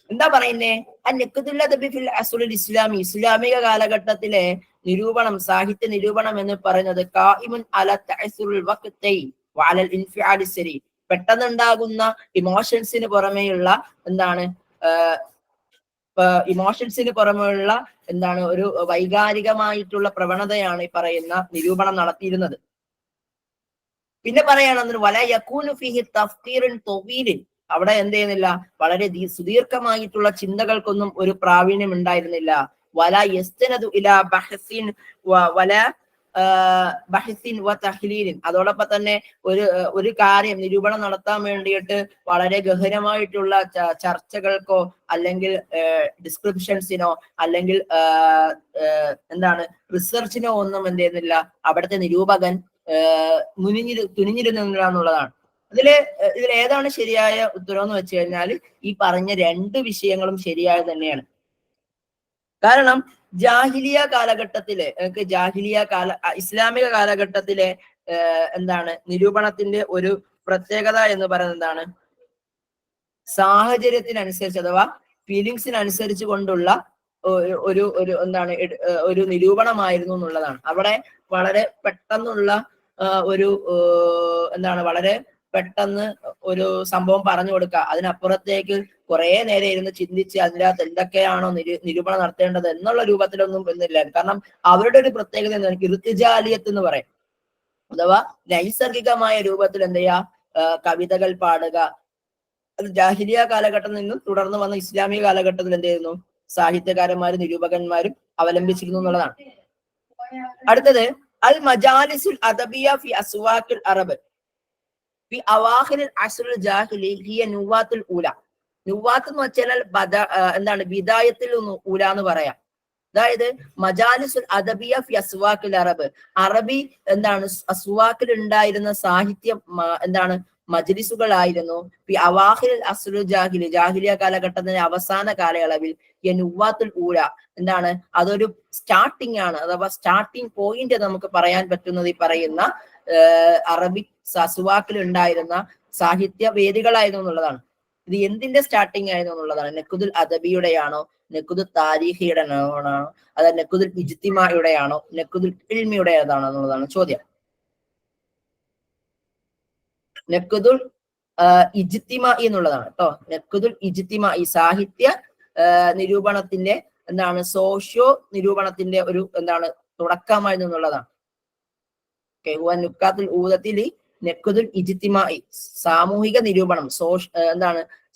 എന്താ പറയുന്നേ? അന്നഖ്ദുൽ അദബി ഫിൽ അസ്റുൽ ഇസ്ലാമി, ഇസ്ലാമിക കാലഘട്ടത്തിലെ നിരൂപണം, സാഹിത്യ നിരൂപണം എന്ന് പറയുന്നത് ഖായിമുൻ അലാ തഅസ്സുറുൽ വഖ്തി വഅലൽ ഇൻഫിആലി സരി, പെട്ടെന്നുണ്ടാകുന്ന ഇമോഷൻസിന് പുറമെയുള്ള ഒരു വൈകാരികമായിട്ടുള്ള പ്രവണതയാണ് ഈ പറയുന്ന നിരൂപണം നടത്തിയിരുന്നത്. പിന്നെ പറയുകയാണെന്ന് വല യകൂനു ഫീഹി തഫ്കീറുൻ തവീലിൻ, അവിടെ എന്ത് ചെയ്യുന്നില്ല, വളരെ സുദീർഘമായിട്ടുള്ള ചിന്തകൾക്കൊന്നും ഒരു പ്രാവീണ്യം ഉണ്ടായിരുന്നില്ല. വല യസ്തനദു ഇലാ ബഹ്സിൻ വതഹ്ലീലിൻ, അതോടൊപ്പം തന്നെ ഒരു കാര്യം നിരൂപണം നടത്താൻ വേണ്ടിയിട്ട് വളരെ ഗഹനമായിട്ടുള്ള ചർച്ചകൾക്കോ അല്ലെങ്കിൽ ഡിസ്ക്രിപ്ഷൻസിനോ അല്ലെങ്കിൽ റിസർച്ചിനോ ഒന്നും എന്ത് ചെയ്യുന്നില്ല അവിടുത്തെ നിരൂപകൻ തുനിഞ്ഞിരുന്നില്ല എന്നുള്ളതാണ്. ഇതിൽ ഏതാണ് ശരിയായ ഉത്തരം എന്ന് വെച്ച് കഴിഞ്ഞാൽ ഈ പറഞ്ഞ രണ്ട് വിഷയങ്ങളും ശരിയായ തന്നെയാണ്. കാരണം ജാഹിലിയ കാലഘട്ടത്തിലെ ഇസ്ലാമിക കാലഘട്ടത്തിലെ നിരൂപണത്തിന്റെ ഒരു പ്രത്യേകത എന്ന് പറയുന്നത് എന്താണ്, സാഹചര്യത്തിനനുസരിച്ച് അഥവാ ഫീലിങ്സിനനുസരിച്ച് കൊണ്ടുള്ള ഒരു നിരൂപണമായിരുന്നു എന്നുള്ളതാണ്. അവിടെ വളരെ പെട്ടെന്നുള്ള വളരെ പെട്ടെന്ന് ഒരു സംഭവം പറഞ്ഞു കൊടുക്കുക, അതിനപ്പുറത്തേക്ക് കുറെ നേരം ഇരുന്ന് ചിന്തിച്ച് അതിനകത്ത് എന്തൊക്കെയാണോ നിരൂപണം നടത്തേണ്ടത് എന്നുള്ള രൂപത്തിലൊന്നും എന്നില്ല. കാരണം അവരുടെ ഒരു പ്രത്യേകത എന്താണ്, ഇർത്തിജാലിയത്ത് എന്ന് പറയും. അഥവാ നൈസർഗികമായ രൂപത്തിൽ എന്ത് ചെയ്യാ, കവിതകൾ പാടുക. അത് ജാഹിലിയ കാലഘട്ടത്തിൽ നിന്നും തുടർന്ന് വന്ന ഇസ്ലാമിക കാലഘട്ടത്തിൽ എന്ത് ചെയ്യുന്നു, സാഹിത്യകാരന്മാരും നിരൂപകന്മാരും അവലംബിച്ചിരുന്നു എന്നുള്ളതാണ്. അടുത്തത്, അൽ മജാലിസുൽ അദബിയ ഫി അസ്വാഖിൽ അറബ് ഫി അവാഖിറിൽ അസ്റുൽ ജാഹിലി ഹിയ നുവാത്തുൽ ഊല. നുവാത്ത് എന്ന് വെച്ചാൽ ബിദായത്തിൽ ഊല എന്ന് പറയാം. അതായത് മജാലിസുൽ അദബിയ ഫി അസ്വാഖിൽ അറബ്, അറബി അസ്വാഖിൽ ഉണ്ടായിരുന്ന സാഹിത്യം മജ്ലിസുകളായിരുന്നു. ഫി അവാഖിറിൽ അസ്റുൽ ജാഹിലി, ജാഹിലിയ കാലഘട്ടത്തിന്റെ അവസാന കാലയളവിൽ നുവാത്തുൽ ഊല അതൊരു സ്റ്റാർട്ടിംഗ് ആണ്, അഥവാ സ്റ്റാർട്ടിംഗ് പോയിന്റ് നമുക്ക് പറയാൻ പറ്റുന്നത് ഈ പറയുന്ന അറബിക് അസ്വാഖിൽ ഉണ്ടായിരുന്ന സാഹിത്യ വേദികളായിരുന്നു എന്നുള്ളതാണ്. ഇത് എന്തിന്റെ സ്റ്റാർട്ടിംഗ് ആയിരുന്നു എന്നുള്ളതാണ്. നഖ്ദുൽ അദബിയുടെയാണോ, നഖ്ദുൽ താരീഖിയുടെ ആണോ, അതായത് നഖ്ദുൽ ഇജ്തിമാഇയുടെയാണോ, നഖ്ദുൽ ഇൽമിയുടേതാണോ എന്നുള്ളതാണ് ചോദ്യം. നഖ്ദുൽ ഇജ്തിമാഇ എന്നുള്ളതാണ് കേട്ടോ. നഖ്ദുൽ ഇജ്തിമാഇ സാഹിത്യ നിരൂപണത്തിന്റെ സോഷ്യോ നിരൂപണത്തിന്റെ ഒരു തുടക്കമായിരുന്നു എന്നുള്ളതാണ്. നഖ്ദുൽ ഇജ്തിമാഇ സാമൂഹിക നിരൂപണം,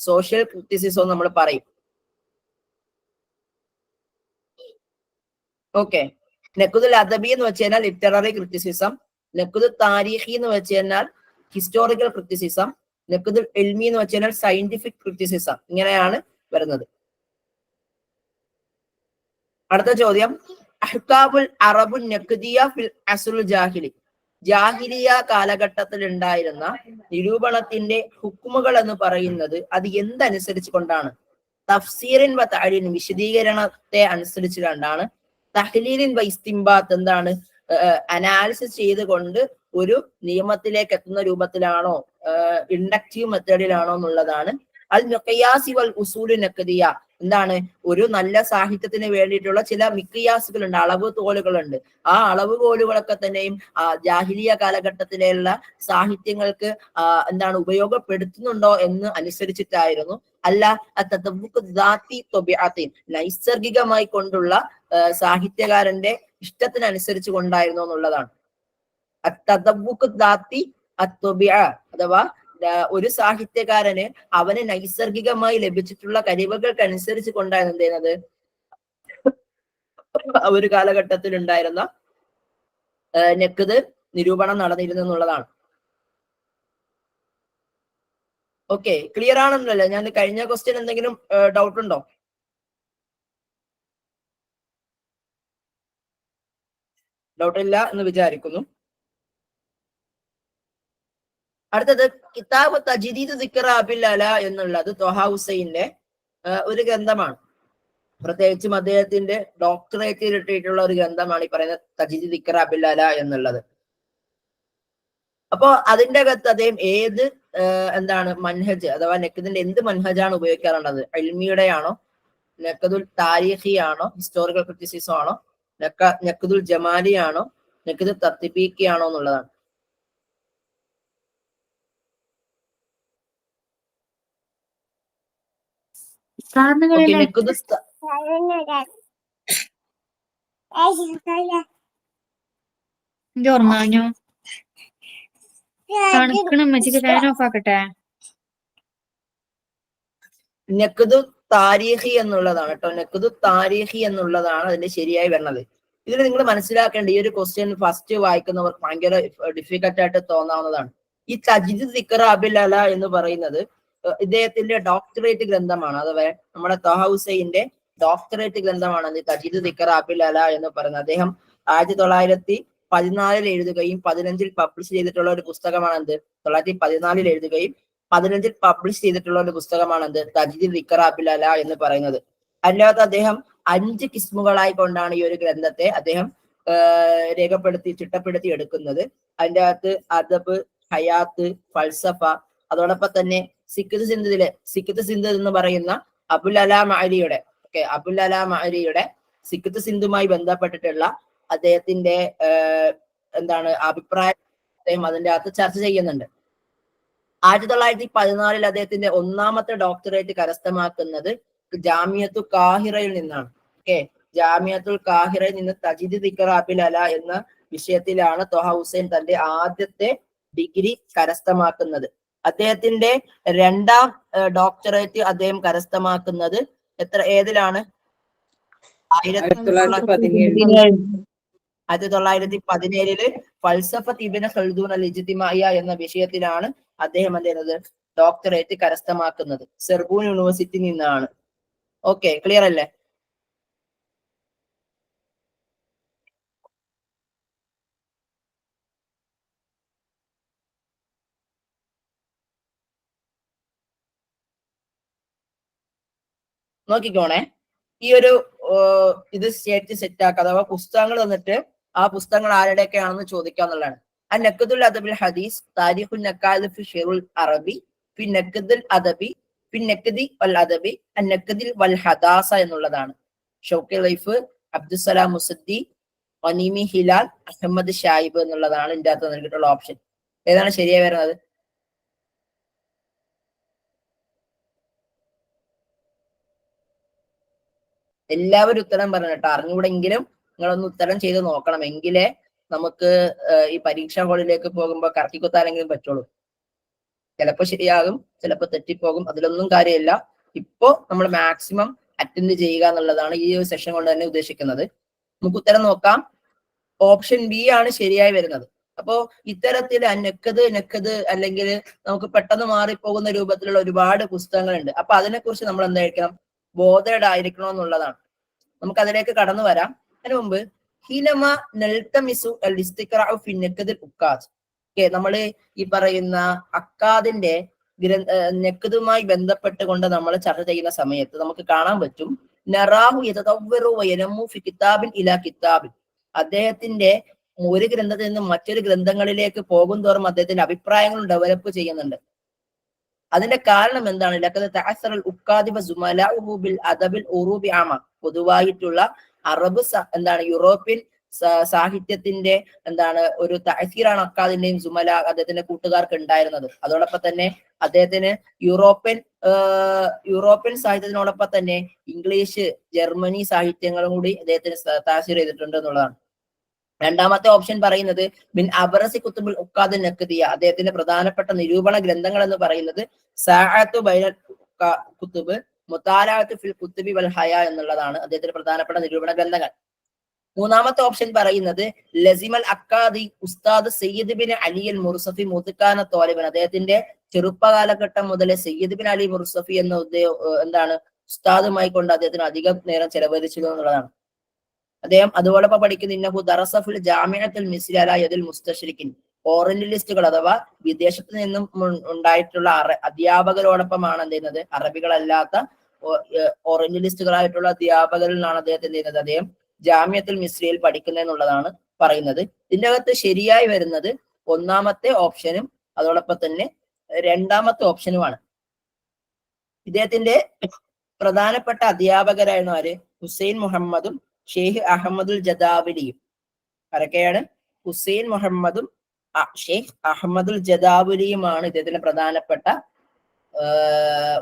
സോഷ്യൽ ക്രിറ്റിസിസം നമ്മൾ പറയും. ഓക്കെ, നഖ്ദുൽ അദബി എന്ന് വെച്ച് കഴിഞ്ഞാൽ ലിറ്റററി ക്രിറ്റിസിസം, നഖ്ദുൽ താരീഖി എന്ന് വെച്ച് കഴിഞ്ഞാൽ ഹിസ്റ്റോറിക്കൽ ക്രിറ്റിസിസം, നഖ്ദുൽ ഇൽമി എന്ന് വെച്ചാൽ സയന്റിഫിക് ക്രിറ്റിസിസം. ഇങ്ങനെയാണ് വരുന്നത്. അടുത്ത ചോദ്യം, അഹ്കാബുൽ അറബു നഖ്ദിയ ഫിൽ അസ്റുൽ ജാഹിലി. ജാഹിലിയ കാലഘട്ടത്തിൽ ഉണ്ടായിരുന്ന നിരൂപണത്തിന്റെ ഹുക്കുമുകൾ എന്ന് പറയുന്നത് അത് എന്തനുസരിച്ച് കൊണ്ടാണ്? തഫ്സീറിൻ വ തഅലീലിൻ, വിശദീകരണത്തെ അനുസരിച്ച് കണ്ടാണ്. തഹ്ലീലിൻ വ ഇസ്തിംബാത്ത്, എന്താണ് അനാലിസിസ് ചെയ്തുകൊണ്ട് ഒരു നിയമത്തിലേക്ക് എത്തുന്ന രൂപത്തിലാണോ, ഇൻഡക്റ്റീവ് മെത്തേഡിലാണോ എന്നുള്ളതാണ്. അൽ മിഖ്യാസി വൽ ഉസൂലു നഖ്ദിയ, എന്താണ് ഒരു നല്ല സാഹിത്യത്തിന് വേണ്ടിയിട്ടുള്ള ചില മിഖ്യാസുകളുണ്ട്, അളവ് തോലുകളുണ്ട്. ആ അളവ് കോലുകളൊക്കെ തന്നെയും ജാഹിലിയ കാലഘട്ടത്തിലുള്ള സാഹിത്യങ്ങൾക്ക് എന്താണ് ഉപയോഗപ്പെടുത്തുന്നുണ്ടോ എന്ന് അനുസരിച്ചിട്ടായിരുന്നു. അല്ല നൈസർഗികമായി കൊണ്ടുള്ള സാഹിത്യകാരന്റെ ഇഷ്ടത്തിനനുസരിച്ച് കൊണ്ടായിരുന്നു എന്നുള്ളതാണ്. അഥവാ ഒരു സാഹിത്യകാരന് അവന് നൈസർഗികമായി ലഭിച്ചിട്ടുള്ള കഴിവുകൾക്കനുസരിച്ച് കൊണ്ടാണ് എന്ത് ചെയ്യുന്നത് ഒരു കാലഘട്ടത്തിൽ ഉണ്ടായിരുന്ന നഖ്ദ് നിരൂപണം നടന്നിരുന്നു എന്നുള്ളതാണ്. ഓക്കെ, ക്ലിയർ ആണെന്നല്ലേ? ഞാൻ കഴിഞ്ഞ ക്വസ്റ്റ്യൻ എന്തെങ്കിലും ഡൗട്ട് ഉണ്ടോ? ഡൗട്ട് ഇല്ല എന്ന് വിചാരിക്കുന്നു. അടുത്തത് കിതാബ് തജ്ദീദ് ദിക്ർ അബിൽ അല എന്നുള്ളത് ത്വഹ ഹുസൈന്റെ ഒരു ഗ്രന്ഥമാണ്. പ്രത്യേകിച്ചും അദ്ദേഹത്തിന്റെ ഡോക്ടറേറ്റിൽ കിട്ടിയിട്ടുള്ള ഒരു ഗ്രന്ഥമാണ് ഈ പറയുന്ന തജ്ദീദ് ദിക്ർ അബിൽ അല എന്നുള്ളത്. അപ്പോ അതിന്റെ അകത്ത് അദ്ദേഹം ഏത് എന്താണ് മൻഹജ് അഥവാ നഖ്ദിന്റെ എന്ത് മൻഹജാണ് ഉപയോഗിക്കാറുള്ളത്? ഇൽമിയുടെ ആണോ, നഖ്ദുൽ താരിഖി ആണോ, ഹിസ്റ്റോറിക്കൽ ക്രിറ്റിസിസം ആണോ, നഖ്ദുൽ ജമാലി ആണോ, നഖ്ദുൽ തത്ബീഖി ആണോ എന്നുള്ളതാണ്. നഖ്ദു താരീഖി എന്നുള്ളതാണ് കേട്ടോ, നഖ്ദു താരീഖി എന്നുള്ളതാണ് അതിന്റെ ശരിയായി വരുന്നത്. ഇതിൽ നിങ്ങൾ മനസ്സിലാക്കേണ്ട ഈ ഒരു ക്വസ്റ്റ്യൻ ഫസ്റ്റ് വായിക്കുന്നവർക്ക് ഭയങ്കര ഡിഫിക്കൽട്ട് ആയിട്ട് തോന്നാവുന്നതാണ്. ഈ തജ്ദീദ് ദിക്ർ അബിൽ അല എന്ന് പറയുന്നത് ഇദ്ദേഹത്തിന്റെ ഡോക്ടറേറ്റ് ഗ്രന്ഥമാണ്. അഥവാ നമ്മുടെ ത്വഹ ഹുസൈന്റെ ഡോക്ടറേറ്റ് ഗ്രന്ഥമാണ് തജ്ദീദ് ദിക്ർ അബിൽ അല എന്ന് പറയുന്നത്. അദ്ദേഹം 1914 എഴുതുകയും 15 പബ്ലിഷ് ചെയ്തിട്ടുള്ള ഒരു പുസ്തകമാണ് എന്ത് 1914 എഴുതുകയും 15 പബ്ലിഷ് ചെയ്തിട്ടുള്ള ഒരു പുസ്തകമാണ് എന്ത് തജ്ദീദ് ദിക്ർ അബിൽ അല എന്ന് പറയുന്നത്. അതിനകത്ത് അദ്ദേഹം 5 കിസ്മുകളായി കൊണ്ടാണ് ഈ ഒരു ഗ്രന്ഥത്തെ അദ്ദേഹം ചിട്ടപ്പെടുത്തി എടുക്കുന്നത്. അതിൻ്റെ അകത്ത് അദബ്, ഹയാത്ത്, ഫൽസഫ, അതോടൊപ്പം തന്നെ സിഖ്ത് സിന്ധ് എന്ന് പറയുന്ന അബുൽ അല മഅരിയുടെ അബുൽ അല മഅരിയുടെ സിഖ്ത് സിന്ധുമായി ബന്ധപ്പെട്ടിട്ടുള്ള അദ്ദേഹത്തിന്റെ എന്താണ് അഭിപ്രായം അദ്ദേഹം അതിന്റെ അകത്ത് ചർച്ച ചെയ്യുന്നുണ്ട്. 1914 അദ്ദേഹത്തിന്റെ ഒന്നാമത്തെ ഡോക്ടറേറ്റ് കരസ്ഥമാക്കുന്നത് ജാമിയത്തു കാഹിറയിൽ നിന്നാണ്. ജാമിയത്തുൽ കാഹിറയിൽ നിന്ന് തജ്ദീദ് ദിക്ർ അബിൽ അല എന്ന വിഷയത്തിലാണ് ത്വഹ ഹുസൈൻ തന്റെ ആദ്യത്തെ ഡിഗ്രി കരസ്ഥമാക്കുന്നത്. അദ്ദേഹത്തിന്റെ രണ്ടാം ഡോക്ടറേറ്റ് അദ്ദേഹം കരസ്ഥമാക്കുന്നത് ഏതിലാണ്? 1917 ഫൽസഫത്ത് ഇബ്നു ഖൽദൂൻ അൽ ഇജ്തിമാഇയ്യ എന്ന വിഷയത്തിലാണ് അദ്ദേഹം എന്ത് ഡോക്ടറേറ്റ് കരസ്ഥമാക്കുന്നത്. സെർബൂൻ യൂണിവേഴ്സിറ്റി നിന്നാണ്. ഓക്കെ, ക്ലിയർ അല്ലേ? നോക്കിക്കോണേ, ഈ ഒരു ഇത് സെറ്റ് ആക്കുക. അഥവാ പുസ്തകങ്ങൾ തന്നിട്ട് ആ പുസ്തകങ്ങൾ ആരുടെയൊക്കെയാണെന്ന് ചോദിക്കാന്നുള്ളതാണ്. നഖ്ദുൽ അദബിൽ ഹദീസ്, താരിഖുൻ നഖാദ് ഫി ഷിറുൽ അറബി, ഫി നഖ്ദുൽ അദബി, ഫി നഖ്ദി വൽ അദബി, നഖ്ദിൽ വൽ ഹദാസ എന്നുള്ളതാണ്. ഷൗക്കി ലൈഫ്, അബ്ദുസലാം മുസദ്ദി, വനീമി ഹിലാൽ, അഹമ്മദ് ഷായിബ് എന്നുള്ളതാണ് ഇതിന്റെ അകത്ത് നൽകിയിട്ടുള്ള ഓപ്ഷൻ. ഏതാണ് ശരിയായി വരുന്നത്? എല്ലാവരും ഉത്തരം പറഞ്ഞു കേട്ടോ. അറിഞ്ഞുകൂടെങ്കിലും നിങ്ങളൊന്ന് ഉത്തരം ചെയ്ത് നോക്കണം, എങ്കിലേ നമുക്ക് ഈ പരീക്ഷാ ഹാളിലേക്ക് പോകുമ്പോ കറക്കിക്കുത്താനെങ്കിലും പറ്റുള്ളൂ. ചിലപ്പോ ശരിയാകും, ചിലപ്പോ തെറ്റിപ്പോകും, അതിലൊന്നും കാര്യമില്ല. ഇപ്പോ നമ്മൾ മാക്സിമം അറ്റൻഡ് ചെയ്യുക എന്നുള്ളതാണ് ഈ ഒരു സെഷൻ കൊണ്ട് തന്നെ ഉദ്ദേശിക്കുന്നത്. നമുക്ക് ഉത്തരം നോക്കാം. ഓപ്ഷൻ ബി ആണ് ശരിയായി വരുന്നത്. അപ്പോ ഇത്തരത്തിൽ നെക്കത് അല്ലെങ്കിൽ നമുക്ക് പെട്ടെന്ന് മാറിപ്പോകുന്ന രൂപത്തിലുള്ള ഒരുപാട് പുസ്തകങ്ങളുണ്ട്. അപ്പൊ അതിനെക്കുറിച്ച് നമ്മൾ എന്തായിരിക്കണം, ബോധേഡ് ആയിരിക്കണം എന്നുള്ളതാണ്. നമുക്ക് അതിലേക്ക് കടന്നു വരാം. അതിനു മുമ്പ് ഹിനമ നൽതമിസു അൽ ഇസ്തിഖ്റാഉ ഫി നഖദിൽ ഉക്കാദ്. നമ്മൾ ഈ പറയുന്ന അക്കാദിന്റെ നെക്കതുമായി ബന്ധപ്പെട്ടുകൊണ്ട് നമ്മൾ ചർച്ച ചെയ്യുന്ന സമയത്ത് നമുക്ക് കാണാൻ പറ്റും, നറാഹു യതദവ്വറു വയനമു ഫി കിതാബിൻ ഇലാ കിതാബിൻ. അദ്ദേഹത്തിന്റെ ഒരു ഗ്രന്ഥത്തിൽ നിന്ന് മറ്റൊരു ഗ്രന്ഥങ്ങളിലേക്ക് പോകും തോറും അദ്ദേഹത്തിന്റെ അഭിപ്രായങ്ങൾ ഡെവലപ്പ് ചെയ്യുന്നുണ്ട്. അതിന്റെ കാരണം എന്താണ്? പൊതുവായിട്ടുള്ള അറബ് യൂറോപ്യൻ സാഹിത്യത്തിന്റെ ഒരു തഅസീറാണ് അക്കാദിന്റെയും സുമല അദ്ദേഹത്തിന്റെ കൂട്ടുകാർക്ക് ഉണ്ടായിരുന്നത്. അതോടൊപ്പം തന്നെ അദ്ദേഹത്തിന് യൂറോപ്യൻ സാഹിത്യത്തിനോടൊപ്പം തന്നെ ഇംഗ്ലീഷ്, ജർമ്മനി സാഹിത്യങ്ങളും കൂടി അദ്ദേഹത്തിന് താസീർ ചെയ്തിട്ടുണ്ട് എന്നുള്ളതാണ്. രണ്ടാമത്തെ ഓപ്ഷൻ പറയുന്നത് മിൻ അബറസി കുത്തുബുൽ ഉക്കാദുൽ നഖദിയ, അദ്ദേഹത്തിന്റെ പ്രധാനപ്പെട്ട നിരൂപണ ഗ്രന്ഥങ്ങൾ എന്ന് പറയുന്നത് സാഅത്തു ബൈനൽ കുത്തുബ് മുതാലഅത്തു ഫിൽ കുത്തുബി വൽ ഹയ എന്നുള്ളതാണ് അദ്ദേഹത്തിന്റെ പ്രധാനപ്പെട്ട നിരൂപണ ഗ്രന്ഥങ്ങൾ. മൂന്നാമത്തെ ഓപ്ഷൻ പറയുന്നത് ലസിമൽ അക്കാദി ഉസ്താദ് സയ്യിദ് ബിൻ അലി അൽ മുർസഫി മുദ്കാന തോലിബൻ, അദ്ദേഹത്തിന്റെ ചെറുപ്പകാലഘട്ടം മുതൽ സയ്യിദ് ബിൻ അലി മുർസഫി എന്ന ഉസ്താദുമായി കൊണ്ട് അദ്ദേഹത്തിന് അധികം നേരം ചെലവഴിച്ചു എന്നുള്ളതാണ്. അദ്ദേഹം അതുപോലൊപ്പം പഠിക്കുന്ന ഇന്നഹു ദറസഫുൽ ജാമിഅത്തുൽ മിസ്രി അലാ യദിൽ മുസ്തശ്രിക്കിൻ, ഓറിയന്റലിസ്റ്റുകൾ അഥവാ വിദേശത്ത് നിന്നും ഉണ്ടായിട്ടുള്ള അധ്യാപകരോടൊപ്പമാണ് എന്ത് ചെയ്യുന്നത്, അറബികളല്ലാത്ത ഓറിയന്റലിസ്റ്റുകളായിട്ടുള്ള അധ്യാപകരിലാണ് അദ്ദേഹത്തെ എന്ത് ചെയ്യുന്നത്, അദ്ദേഹം ജാമിഅത്തുൽ മിസ്രിയിൽ പഠിക്കുന്നത് എന്നുള്ളതാണ് പറയുന്നത്. ഇതിന്റെ അകത്ത് ശരിയായി വരുന്നത് ഒന്നാമത്തെ ഓപ്ഷനും അതോടൊപ്പം തന്നെ രണ്ടാമത്തെ ഓപ്ഷനുമാണ്. ഇദ്ദേഹത്തിന്റെ പ്രധാനപ്പെട്ട അധ്യാപകരായിരുന്നു ആര്? ഹുസൈൻ മുഹമ്മദും ഷെയ്ഖ് അഹമ്മദുൽ ജദാവിലിയും. ആരൊക്കെയാണ്? ഹുസൈൻ മുഹമ്മദും ഷെയ്ഖ് അഹമ്മദുൽ ജദാവിലിയുമാണ് ഇദ്ദേഹത്തിന്റെ പ്രധാനപ്പെട്ട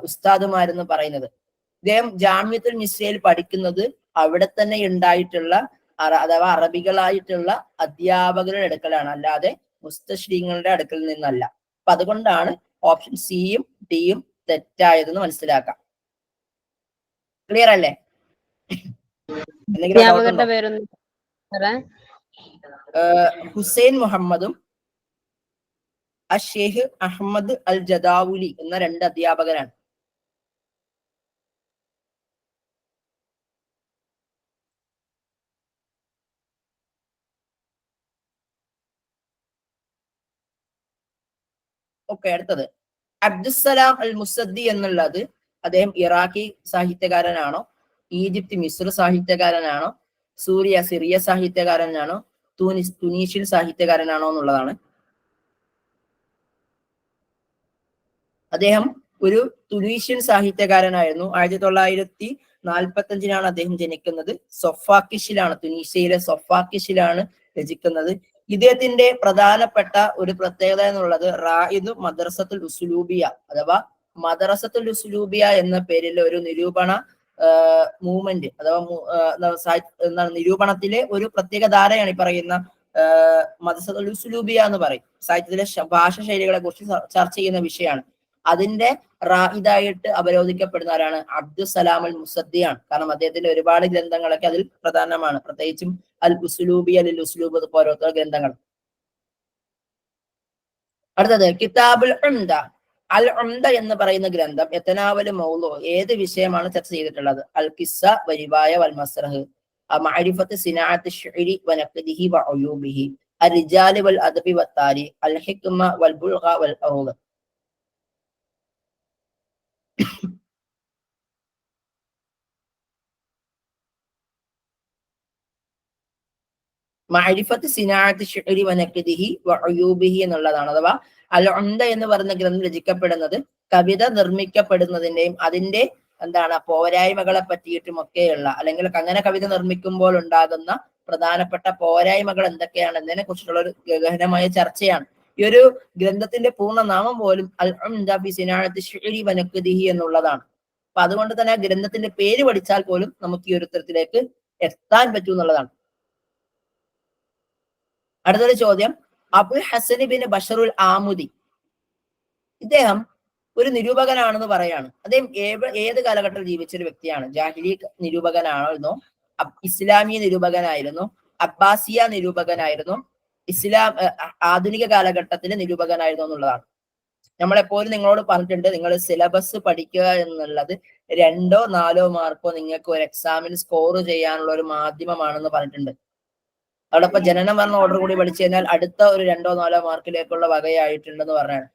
ഉസ്താദുമാരെന്ന് പറയുന്നത്. ഇദ്ദേഹം ജാമിഅത്തുൽ മിസ്രിയിൽ പഠിക്കുന്നത് അവിടെ തന്നെ ഉണ്ടായിട്ടുള്ള അഥവാ അറബികളായിട്ടുള്ള അധ്യാപകരുടെ അടുക്കലാണ്, അല്ലാതെ മുസ്തശ്രീങ്ങളുടെ അടുക്കൽ നിന്നല്ല. അപ്പൊ അതുകൊണ്ടാണ് ഓപ്ഷൻ സിയും ഡിയും തെറ്റായതെന്ന് മനസ്സിലാക്കാം. ക്ലിയർ അല്ലേ? ഹുസൈൻ മുഹമ്മദും ഷെയ്ഖ് അഹമ്മദ് അൽ ജദാവുലി എന്ന രണ്ട് അധ്യാപകരാണ്. ഓക്കെ, അടുത്തത് അബ്ദുസ്സലാം അൽ മുസദ്ദി എന്നുള്ളത് അദ്ദേഹം ഇറാഖി സാഹിത്യകാരനാണോ, ഈജിപ്ത് മിസ്ർ സാഹിത്യകാരനാണോ, സിറിയ സാഹിത്യകാരനാണോ, തുനീഷ്യൻ സാഹിത്യകാരനാണോ എന്നുള്ളതാണ്. അദ്ദേഹം ഒരു തുനീഷ്യൻ സാഹിത്യകാരനായിരുന്നു. 1945 അദ്ദേഹം ജനിക്കുന്നത്. സൊഫാക്കിഷിലാണ്, തുനീഷ്യയിലെ സൊഫാക്കിഷിലാണ് രചിക്കുന്നത്. ഇദ്ദേഹത്തിന്റെ പ്രധാനപ്പെട്ട ഒരു പ്രത്യേകത എന്നുള്ളത് റായിദു മദ്രസത്തുൽ ഉസ്ലൂബിയ അഥവാ മദ്രസത്തുൽ ഉസ്ലൂബിയ എന്ന പേരിൽ ഒരു നിരൂപണ മൂവ്മെന്റ് അഥവാ നിരൂപണത്തിലെ ഒരു പ്രത്യേക ധാരയാണ് ഈ പറയുന്ന മദ്രസത്തുൽ ഉസ്ലൂബിയ എന്ന് പറയും. സാഹിത്യത്തിലെ ഭാഷ ശൈലികളെ കുറിച്ച് ചർച്ച ചെയ്യുന്ന വിഷയമാണ്. അതിന്റെ റായിദായിട്ട് അവരോധിക്കപ്പെടുന്ന ആരാണ്? അബ്ദുസലാം അൽ മുസദ്ദിയാണ്. കാരണം അദ്ദേഹത്തിന്റെ ഒരുപാട് ഗ്രന്ഥങ്ങളൊക്കെ അതിൽ പ്രധാനമാണ്, പ്രത്യേകിച്ചും അൽ ഉസ്ലൂബി അൽ ഉസ്ലൂബ് പോലത്തെ ഗ്രന്ഥങ്ങൾ. അടുത്തത് കിതാബുൽ ഉംദ. അൽ ഉംദ എന്ന് പറയുന്ന ഗ്രന്ഥം എത്തനാവല് മൗലു ഏത് വിഷയമാണ് ചർച്ച ചെയ്തിട്ടുള്ളത്? അൽ കിസ്സ വരിവായ വൽ മസ്റഹ്, മഅരിഫത്ത് സിനാഅത്ത് ശുഅരി വനഖദിഹി വഉയൂബിഹി, അർരിജാൽ വൽ അദബി വത്താരിഖ്, അൽ ഹിക്മ വൽ ബുൽഗ വൽ അറൂദ്. മഅരിഫത്ത് സിനാഅത്ത് ശുഅരി വനഖദിഹി വഉയൂബിഹി എന്നുള്ളതാണ്. അഥവാ അൽ ഉംദ എന്ന് പറയുന്ന ഗ്രന്ഥം രചിക്കപ്പെടുന്നത് കവിത നിർമ്മിക്കപ്പെടുന്നതിന്റെയും അതിന്റെ പോരായ്മകളെ പറ്റിയിട്ടും ഒക്കെയുള്ള, അല്ലെങ്കിൽ അങ്ങനെ കവിത നിർമ്മിക്കുമ്പോൾ ഉണ്ടാകുന്ന പ്രധാനപ്പെട്ട പോരായ്മകൾ എന്തൊക്കെയാണ് എന്നതിനെ കുറിച്ചുള്ള ഒരു ഗഹനമായ ചർച്ചയാണ്. ഈ ഒരു ഗ്രന്ഥത്തിന്റെ പൂർണ്ണനാമം പോലും അൽ ഉംദ ഫി സിനാഅത്ത് ശുഅരി വനഖദിഹി എന്നുള്ളതാണ്. അപ്പൊ അതുകൊണ്ട് തന്നെ ആ ഗ്രന്ഥത്തിന്റെ പേര് പഠിച്ചാൽ പോലും നമുക്ക് ഈ ഒരു ഉത്തരത്തിലേക്ക് എത്താൻ പറ്റും എന്നുള്ളതാണ്. അടുത്തൊരു ചോദ്യം, അബുൽ ഹസൻ ബിൻ ബഷറുൽ ആമുദി, ഇദ്ദേഹം ഒരു നിരൂപകനാണെന്ന് പറയാണ്. അദ്ദേഹം ഏത് കാലഘട്ടത്തിൽ ജീവിച്ചൊരു വ്യക്തിയാണ്? ജാഹിലി നിരൂപകനായിരുന്നോ, ഇസ്ലാമിയ നിരൂപകനായിരുന്നു, അബ്ബാസിയ നിരൂപകനായിരുന്നു, ഇസ്ലാം ആധുനിക കാലഘട്ടത്തിലെ നിരൂപകനായിരുന്നു എന്നുള്ളതാണ്. നമ്മളെപ്പോലും നിങ്ങളോട് പറഞ്ഞിട്ടുണ്ട്, നിങ്ങൾ സിലബസ് പഠിക്കുക എന്നുള്ളത് 2 or 4 മാർക്കോ നിങ്ങൾക്ക് ഒരു എക്സാമിന് സ്കോർ ചെയ്യാനുള്ള ഒരു മാധ്യമമാണെന്ന് പറഞ്ഞിട്ടുണ്ട്. അവിടെ ഇപ്പൊ ജനനം പറഞ്ഞ ഓർഡർ കൂടി പഠിച്ചു കഴിഞ്ഞാൽ അടുത്ത ഒരു 2 or 4 മാർക്കിലേക്കുള്ള വകയായിട്ടുണ്ടെന്ന് പറഞ്ഞാണ്.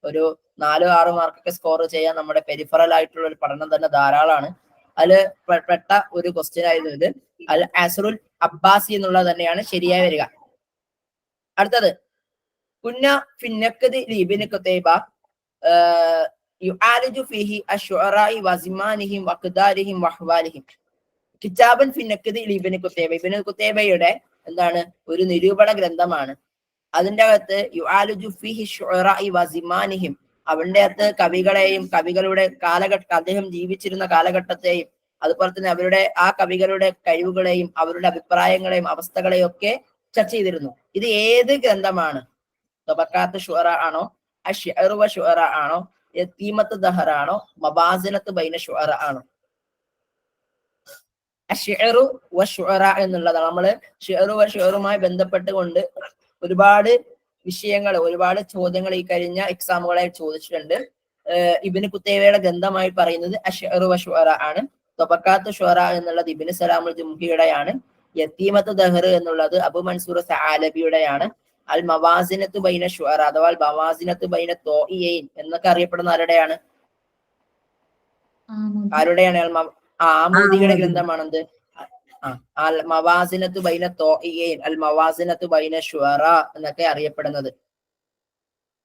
ഒരു 4 or 6 മാർക്കൊക്കെ സ്കോർ ചെയ്യാൻ നമ്മുടെ പെരിഫറൽ ആയിട്ടുള്ള ഒരു പഠനം തന്നെ ധാരാളമാണ്. അതിൽ പെട്ട ഒരു ക്വസ്റ്റ്യൻ ആയിരുന്നു ഇത്. അൽ അസ്റുൽ അബ്ബാസി എന്നുള്ളത് തന്നെയാണ് ശരിയായി വരിക. അടുത്തത് കുന്ന ഫിന്നഖദി ലിബ്നി ഖുതൈബ യുആലിജു ഫീഹി അശ്ശുഅറാഇ വസിമാനിഹിം വഖദാരിഹിം വഹ്വാലിഹിം. കിതാബൻ ഫിന്നഖദി ലിബ്നി ഖുതൈബ, ഇബ്നു ഖുതൈബയുടെ എന്താണ് ഒരു നിരൂപണ ഗ്രന്ഥമാണ്. അതിന്റെ അകത്ത് യുആലിജു ഫീഹി അശ്ശുഅറാഇ വസിമാനിഹിം, അവന്റെ അകത്ത് കവികളെയും കവികളുടെ കാലഘട്ടം, അദ്ദേഹം ജീവിച്ചിരുന്ന കാലഘട്ടത്തെയും അതുപോലെ തന്നെ അവരുടെ ആ കവികളുടെ കഴിവുകളെയും അവരുടെ അഭിപ്രായങ്ങളെയും അവസ്ഥകളെയും ഒക്കെ ചർച്ച ചെയ്തിരുന്നു. ഇത് ഏത് ഗ്രന്ഥമാണ്? തബക്കാത്ത് ഷുഅറ ആണോ, അശ്ശഅറു വശുഅറ ആണോ, യതീമത്ത് ദഹർ ആണോ, മവാസിനത്ത് ബൈന ഷുഅറ ആണോ? അശ്ശഅറു വശുഅറ എന്നുള്ളതാണ്. നമ്മള് ഷിഅറു വശുഅറുമായി ബന്ധപ്പെട്ടുകൊണ്ട് ഒരുപാട് വിഷയങ്ങൾ, ഒരുപാട് ചോദ്യങ്ങൾ ഈ കഴിഞ്ഞ എക്സാമുകളായി ചോദിച്ചിട്ടുണ്ട്. ഇബ്നു ഖുതൈബയുടെ ഗ്രന്ഥമായി പറയുന്നത് അശ്ശഅറു വശുഅറ ആണ്. തബക്കാത്ത് ഷുഅറ എന്നുള്ളത് ഇബ്നു സലാമുൽ ജുംഹിയുടെയാണ്. യതീമത്ത് ദഹർ എന്നുള്ളത് അബു മൻസൂർ സഅലബിയുടെയാണ്. അൽ മവാസിനത്ത് ബൈന ഷുഅറ അഥവാ മവാസിനത്ത് ബൈന തോഇയൈൻ എന്നൊക്കെ അറിയപ്പെടുന്ന ആരുടെയാണ്? ആമുദിയുടെ ഗ്രന്ഥമാണെന്ത്? അൽ മവാസിനത്ത് ബൈന തോഇയൈൻ, അൽ മവാസിനത്ത് ബൈന ഷുഅറ എന്നൊക്കെ അറിയപ്പെടുന്നത്.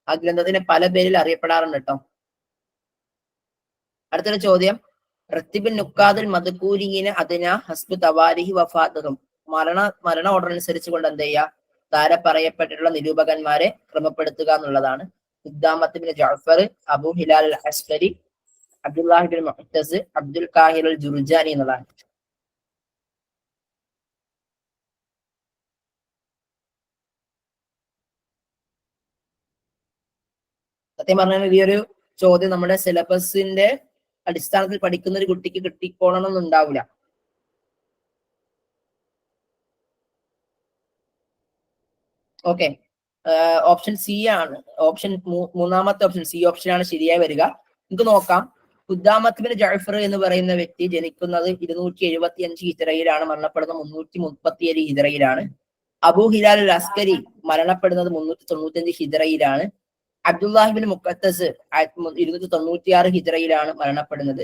ആ ഗ്രന്ഥത്തിന് പല പേരിൽ അറിയപ്പെടാറുണ്ട് കേട്ടോ. അടുത്തൊരു ചോദ്യം, റത്തിബിൻ നുക്കാദിൽ മദ്കൂരിയിന് അതിന ഹസ്ബു തവാരിഹി വഫാത്തുഹും. മരണ ഓർഡർ അനുസരിച്ച് കൊണ്ട് എന്ത് ചെയ്യുക? താരെ പറയപ്പെട്ടിട്ടുള്ള നിരൂപകന്മാരെ ക്രമപ്പെടുത്തുക എന്നുള്ളതാണ്. ഖുദ്ദാമത്ത് ബിൻ ജഅഫർ, അബൂ ഹിലാൽ അൽ അസ്കരി, അബ്ദുല്ലാഹി ബിൻ മുഅ്തസ്, അബ്ദുൽ കാഹിർ അൽ ജുർജാനി എന്നുള്ളതാണ്. സത്യം പറഞ്ഞാൽ ഈ ഒരു ചോദ്യം നമ്മുടെ സിലബസിന്റെ അടിസ്ഥാനത്തിൽ പഠിക്കുന്ന ഒരു കുട്ടിക്ക് കിട്ടിക്കോളണം എന്നുണ്ടാവില്ല. ഓക്കെ, ഓപ്ഷൻ സി ആണ്. മൂന്നാമത്തെ ഓപ്ഷൻ സി ഓപ്ഷൻ ആണ് ശരിയായി വരിക. നമുക്ക് നോക്കാം. ഖുദ്ദാമത്ത് ബിൻ ജഅഫർ എന്ന് പറയുന്ന വ്യക്തി ജനിക്കുന്നത് 275 ഹിജറയിലാണ്, മരണപ്പെടുന്നത് 337 ഹിജറയിലാണ്. അബൂ ഹിലാൽ അൽ അസ്കരി മരണപ്പെടുന്നത് 395 ഹിജറയിലാണ്. അബ്ദുല്ലാഹി ബിൻ മുഖത്തസ് 296 ഹിജറയിലാണ് മരണപ്പെടുന്നത്.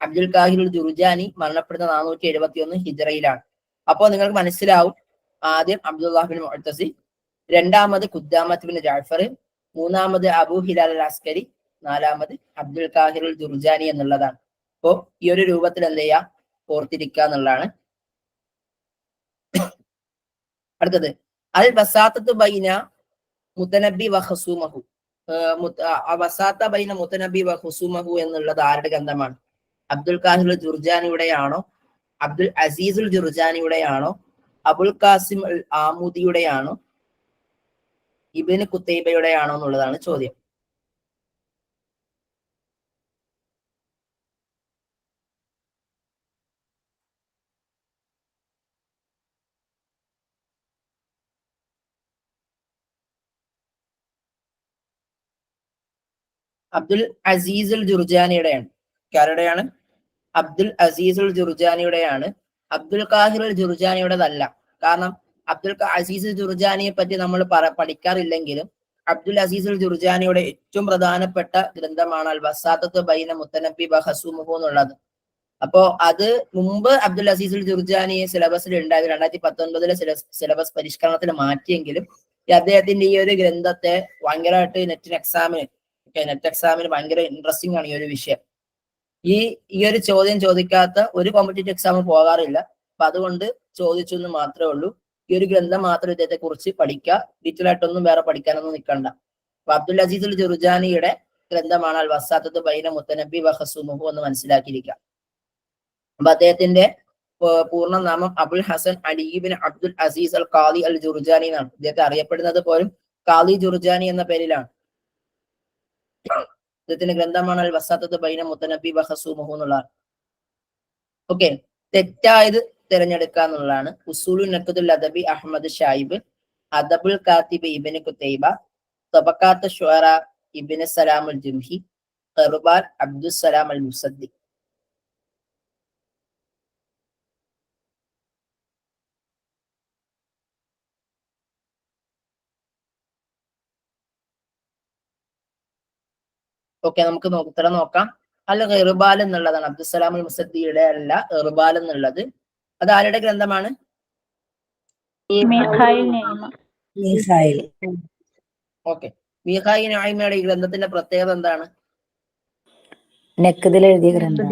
അബ്ദുൽ കാഹിർ അൽ ജുർജാനി മരണപ്പെടുന്നത് 471 ഹിജറയിലാണ്. അപ്പോൾ നിങ്ങൾക്ക് മനസ്സിലാവും, ആദ്യം അബ്ദുല്ലാഹി ബിൻ മുഖത്തസി, രണ്ടാമത് ഖുദ്ദാമത്ത് ബിൻ ജഅഫർ, മൂന്നാമത് അബൂ ഹിലാൽ അൽ അസ്കരി, നാലാമത് അബ്ദുൽ കാഹിർ അൽ ജുർജാനി എന്നുള്ളതാണ്. അപ്പോ ഈ ഒരു രൂപത്തിൽ എന്ത് ചെയ്യാ? ഓർത്തിരിക്കുക എന്നുള്ളതാണ്. അടുത്തത് അൽ വസാത്തത്ത് ബൈന മുതനബി വ ഖുസൂമഹു. വസാത്ത ബൈന മുതനബി വ ഖുസൂമഹു എന്നുള്ളത് ആരുടെ ഗ്രന്ഥമാണ്? അബ്ദുൽ കാഹിർ അൽ ജുർജാനിയുടെയാണോ, അബ്ദുൽ അസീസ് അൽ ജുർജാനിയുടെയാണോ, അബുൽ ഖാസിം അൽ ആമുദിയുടെയാണോ, ഇബ്നു ഖുതൈബയുടെയാണോ എന്നുള്ളതാണ് ചോദ്യം. അബ്ദുൽ അസീസ് അൽ ജുർജാനിയുടെയാണ്. ആരുടെയാണ്? അബ്ദുൽ അസീസ് അൽ ജുർജാനിയുടെയാണ്. അബ്ദുൽ കാഹിർ അൽ ജുർജാനിയുടേതല്ല. കാരണം അബ്ദുൽ അസീസ് ജുർജാനിയെ പറ്റി നമ്മൾ പഠിക്കാറില്ലെങ്കിലും അബ്ദുൽ അസീസ് അൽ ജുർജാനിയുടെ ഏറ്റവും പ്രധാനപ്പെട്ട ഗ്രന്ഥമാണ് അൽ വസാത്തത്ത് ബൈന മുത്തനബി വ ഖുസൂമഹു എന്നുള്ളത്. അപ്പോ അത് മുമ്പ് അബ്ദുൽ അസീസ് അൽ ജുർജാനി സിലബസിൽ ഉണ്ടായത് 2019 സിലബസ് പരിഷ്കരണത്തിൽ മാറ്റിയെങ്കിലും അദ്ദേഹത്തിന്റെ ഈ ഒരു ഗ്രന്ഥത്തെ ഭയങ്കരമായിട്ട് നെറ്റ് എക്സാമിന് ഭയങ്കര ഇൻട്രസ്റ്റിംഗ് ആണ് ഈ ഒരു വിഷയം. ഈ ഒരു ചോദ്യം ചോദിക്കാത്ത ഒരു കോമ്പറ്റേറ്റീവ് എക്സാം പോകാറില്ല. അപ്പൊ അതുകൊണ്ട് ചോദിച്ചു എന്ന് മാത്രമേ ഉള്ളൂ. ഈ ഒരു ഗ്രന്ഥം മാത്രം ഇദ്ദേഹത്തെ കുറിച്ച് പഠിക്കുക, ഡീറ്റെയിൽ ആയിട്ടൊന്നും വേറെ പഠിക്കാനൊന്നും നിൽക്കണ്ട. അപ്പൊ അബ്ദുൽ അസീസ് അൽ ജുർജാനിയുടെ ഗ്രന്ഥമാണ് അൽ വസാത്തത്ത് ബൈന മുത്തനബി വ ഖുസൂമഹു എന്ന് മനസ്സിലാക്കിയിരിക്കുക. അപ്പൊ അദ്ദേഹത്തിന്റെ പൂർണ്ണ നാമം Abul Hasan Ali bin Abdul Aziz al Qadi al Jurjani എന്നാണ്. ഇദ്ദേഹത്തെ അറിയപ്പെടുന്നത് പോലും ഖാദി ജുർജാനി എന്ന പേരിലാണ്. ഇദ്ദേഹത്തിന്റെ ഗ്രന്ഥമാണ് അൽ വസാത്തത്ത് ബൈന മുത്തനബി വ ഖുസൂമഹു എന്നുള്ളതാണ്. ഓക്കെ, തെറ്റായത് തിരഞ്ഞെടുക്കുക എന്നുള്ളതാണ്. ഉസൂലുൻ നഖ്ദുൽ അദബി അഹ്മദ് ഷായിബ്, അദബുൽ കാത്തിബ് ഇബ്നു കുതൈബ, തബഖാത്ത് ശുഅറ ഇബ്നു സലാം അൽ ജുംഹി, ഖർബാൽ അബ്ദുസ്സലാം അൽ മുസദ്ദി. ഓക്കെ, നമുക്ക് ഉത്തരം നോക്കാം. അൽ ഖിർബാൽ എന്നുള്ളതാണ് അബ്ദുസ്സലാം അൽ മുസദ്ദിയുടെ അല്ല, ഖിർബാൽ എന്നുള്ളത്. അത് ആരുടെ ഗ്രന്ഥമാണ്? ഓക്കെ, മീഖായി നഈമയുടെ ഈ ഗ്രന്ഥത്തിന്റെ പ്രത്യേകത എന്താണ്? നഖ്ദിൽ എഴുതിയ ഗ്രന്ഥം.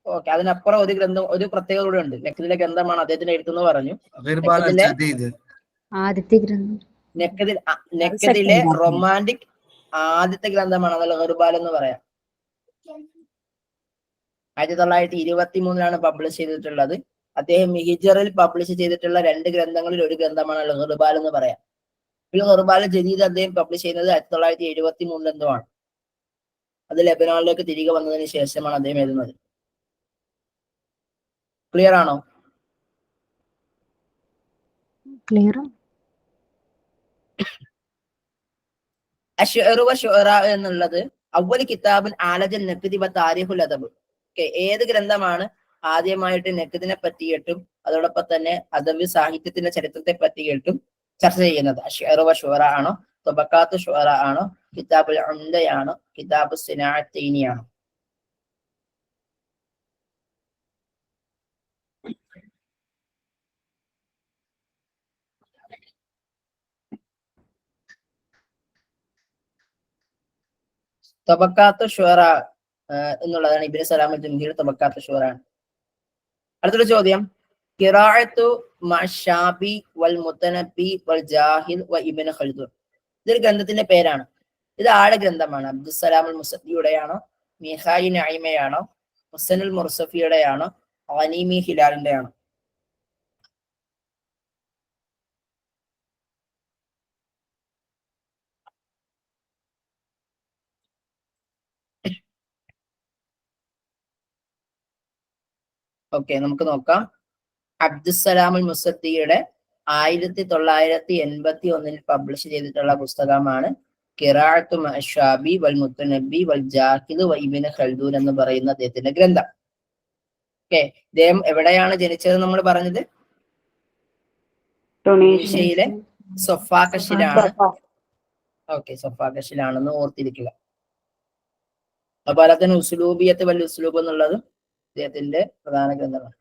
ഓക്കെ, അതിനപ്പുറം ഒരു പ്രത്യേകത കൂടെ ഉണ്ട്. നഖ്ദിലെ ഗ്രന്ഥമാണ് അദ്ദേഹത്തിന്റെ എഴുത്തെന്ന് പറഞ്ഞു. നഖ്ദിലെ റൊമാന്റിക് ആദ്യത്തെ ഗ്രന്ഥമാണ് അൽ ഖിർബാൽ എന്ന് പറയാം. 1923 പബ്ലിഷ് ചെയ്തിട്ടുള്ളത്. അദ്ദേഹം ഹിജ്റിൽ പബ്ലിഷ് ചെയ്തിട്ടുള്ള 2 ഗ്രന്ഥങ്ങളിൽ ഒരു ഗ്രന്ഥമാണ് അൽ ഖിർബാൽ എന്ന് പറയാം. അൽ ഖിർബാൽ ജദീദ് അദ്ദേഹം പബ്ലിഷ് ചെയ്യുന്നത് 1973 എന്തോ ആണ്. അത് ലെബനാനിലേക്ക് തിരികെ വന്നതിന് ശേഷമാണ് അദ്ദേഹം എഴുതുന്നത്. ക്ലിയർ ആണോ? ക്ലിയർ. അശ്ശുഅറു വശുഅറ എന്നുള്ളത് അവ്വൽ കിതാബുൻ ആലജൽ നഖ്ദി വ താരിഖുൽ അദബ്. ഏത് ഗ്രന്ഥമാണ് ആദ്യമായിട്ട് നഖ്ദിനെ പറ്റിയിട്ടും അതോടൊപ്പം തന്നെ അദബ് സാഹിത്യത്തിന്റെ ചരിത്രത്തെ പറ്റിയിട്ടും ചർച്ച ചെയ്യുന്നത്? അശ്ശുഅറു വശുഅറ ആണോ, തബഖാത്ത് ശുഅറ ആണോ, കിതാബുൽ ഉംദയാണോ, കിതാബു സിനാഅത്തൈനി ആണോ? തബഖാത്ത് ശുഅറ എന്നുള്ളതാണ് ഇബ്നു സലാം അൽ ജുംഹിയുടെ തബഖാത്ത് ശുഅറ. അടുത്തൊരു ചോദ്യം, ഖിറാഅത്തു മഅശാബി വൽ മുതനബി വൽ ജാഹിൽ വ ഇബ്നു ഖൽദൂൻ. ഇതൊരു ഗ്രന്ഥത്തിന്റെ പേരാണ്. ഇത് ആരുടെ ഗ്രന്ഥമാണ്? അബ്ദുസ്സലാം അൽ മുസദ്ദിയുടെയാണോ, മീഖായി നഈമയാണോ, ഹുസനുൽ മുർസഫിയുടെയാണോ, ഗനീമി ഹിലാലിന്റെ ആണോ? ഓക്കെ, നമുക്ക് നോക്കാം. അബ്ദുസ്സലാം അൽ മുസദ്ദിയുടെ 1981 പബ്ലിഷ് ചെയ്തിട്ടുള്ള പുസ്തകമാണ് ഖിറാഅത്തു മഅശാബി വൽ മുതനബി വൽ ജാഹിൽ വ ഇബ്നു ഖൽദൂൻ എന്ന് പറയുന്ന അദ്ദേഹത്തിന്റെ ഗ്രന്ഥം. ഓക്കെ, ഇദ്ദേഹം എവിടെയാണ് ജനിച്ചത് നമ്മൾ പറഞ്ഞത്? tunisiaയിലെ സൊഫാക്കഷിലാണ്. ഓക്കെ, സൊഫാക്കഷിലാണെന്ന് ഓർത്തിരിക്കുക. അതുപോലെ തന്നെ ഉസ്ലൂബിയത്ത് വൽ ഉസ്ലൂബ് എന്നുള്ളതും അദ്ദേഹത്തിന്റെ പ്രധാന ഗ്രന്ഥമാണ്.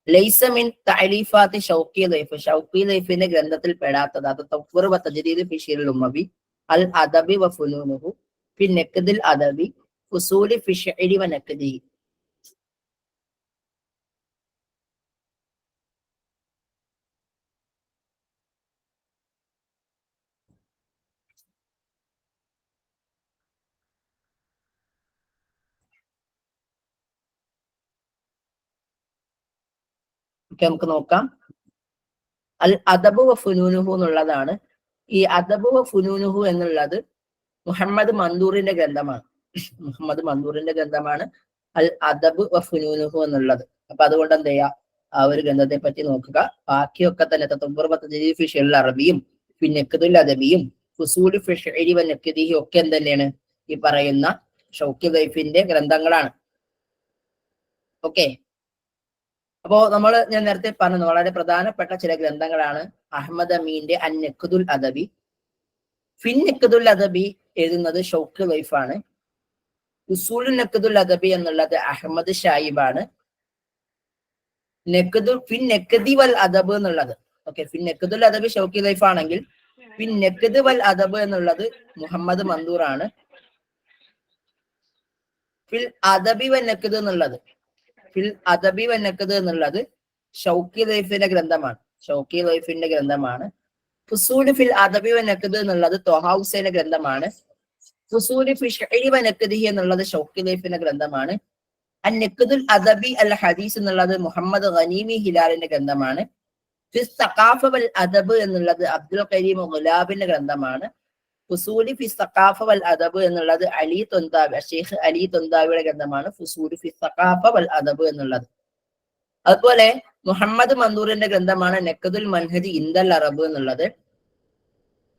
ലൈസ മിൻ തഅലീഫാത്തി ഷൗഖി ദൈഫ്, ഷൗഖി ദൈഫിന്റെ ഗ്രന്ഥത്തിൽ പെടാത്തത് അത് തഫ്വീർ വ തജ്ദീദ് ഫി ശിഅറിൽ ഉമ്മവി, അൽ അദബി വ ഫുനൂനുഹു, ഫി നഖ്ദിൽ അദബി, ഫുസൂലി ഫി ശിഅരി വ നഖ്ദി. നമുക്ക് നോക്കാം. അൽ അദബു വ ഫുനൂനുഹു എന്നുള്ളതാണ്. ഈ അദബു വ ഫുനൂനുഹു എന്നുള്ളത് മുഹമ്മദ് മൻദൂറിന്റെ ഗ്രന്ഥമാണ്. മുഹമ്മദ് മൻദൂറിന്റെ ഗ്രന്ഥമാണ് അൽ അദബ് വ ഫുനൂനുഹു എന്നുള്ളത്. അപ്പൊ അതുകൊണ്ട് എന്ത് ചെയ്യാ, ആ ഒരു ഗ്രന്ഥത്തെ പറ്റി നോക്കുക. ബാക്കിയൊക്കെ തന്നെ തത്വർ ഫി ശിഅറിൽ അറബിയും ഫി നഖ്ദിൽ അദബിയും ഫുസൂലി ഫി ശിഅരി വ നഖ്ദിഹി ഒക്കെ എന്ത് തന്നെയാണ്? ഈ പറയുന്ന ഷൗക്കി ദൈഫിന്റെ ഗ്രന്ഥങ്ങളാണ്. ഓക്കെ, അപ്പോ ഞാൻ നേരത്തെ പറഞ്ഞു വളരെ പ്രധാനപ്പെട്ട ചില ഗ്രന്ഥങ്ങളാണ് അഹ്മദ് അമീന്റെ അൻ നഖ്ദുൽ അദബി. ഫിൻ നഖ്ദുൽ അദബി എഴുതുന്നത് ഷൗക്കി ദൈഫാണ്. ഉസൂലുൻ നഖ്ദുൽ അദബി എന്നുള്ളത് അഹമ്മദ് ഷായിബാണ്. ഫിൻ നഖ്ദി വൽ അദബ് എന്നുള്ളത് ഫിൻ നഖ്ദുൽ അദബി ഷൗക്കി ദൈഫ് ആണെങ്കിൽ ഫിൻ നഖ്ദ് വൽ അദബ് എന്നുള്ളത് മുഹമ്മദ് മൻദൂർ ആണ്. ഫിൽ അദബി വ നഖ്ദ് എന്നുള്ളത് ഷൗക്കി ദൈഫിന്റെ ഗ്രന്ഥമാണ്. ഫുസൂൽ ഫിൽ അദബി വ നഖ്ദ് എന്നുള്ളത് ത്വഹാ ഹുസൈന്റെ ഗ്രന്ഥമാണ്. ഫുസൂൽ ഫി ശിഅരി വ നഖ്ദിഹി എന്നുള്ളത് ഷൗക്കി ദൈഫിന്റെ ഗ്രന്ഥമാണ്. അൻ നഖ്ദുൽ അദബി അൽ ഹദീസ് എന്നുള്ളത് മുഹമ്മദ് ഗനീമി ഹിലാലിന്റെ ഗ്രന്ഥമാണ്. ഫിസ് സഖാഫ വൽ അദബ് എന്നുള്ളത് അബ്ദുൽ കരീം ഗുലാബിന്റെ ഗ്രന്ഥമാണ്. ഫുസൂലി ഫി സഖാഫ വൽ അദബ് എന്നുള്ളത് ഷെയ്ഖ് അലി തൊന്താവിയുടെ ഗ്രന്ഥമാണ്. ഫുസൂലി ഫി സഖാഫ വൽ അദബ് എന്നുള്ളത്. അതുപോലെ മുഹമ്മദ് മന്ദൂറിന്റെ ഗ്രന്ഥമാണ് നഖ്ദുൽ മൻഹജ് ഇന്ദൽ അറബ് എന്നുള്ളത്.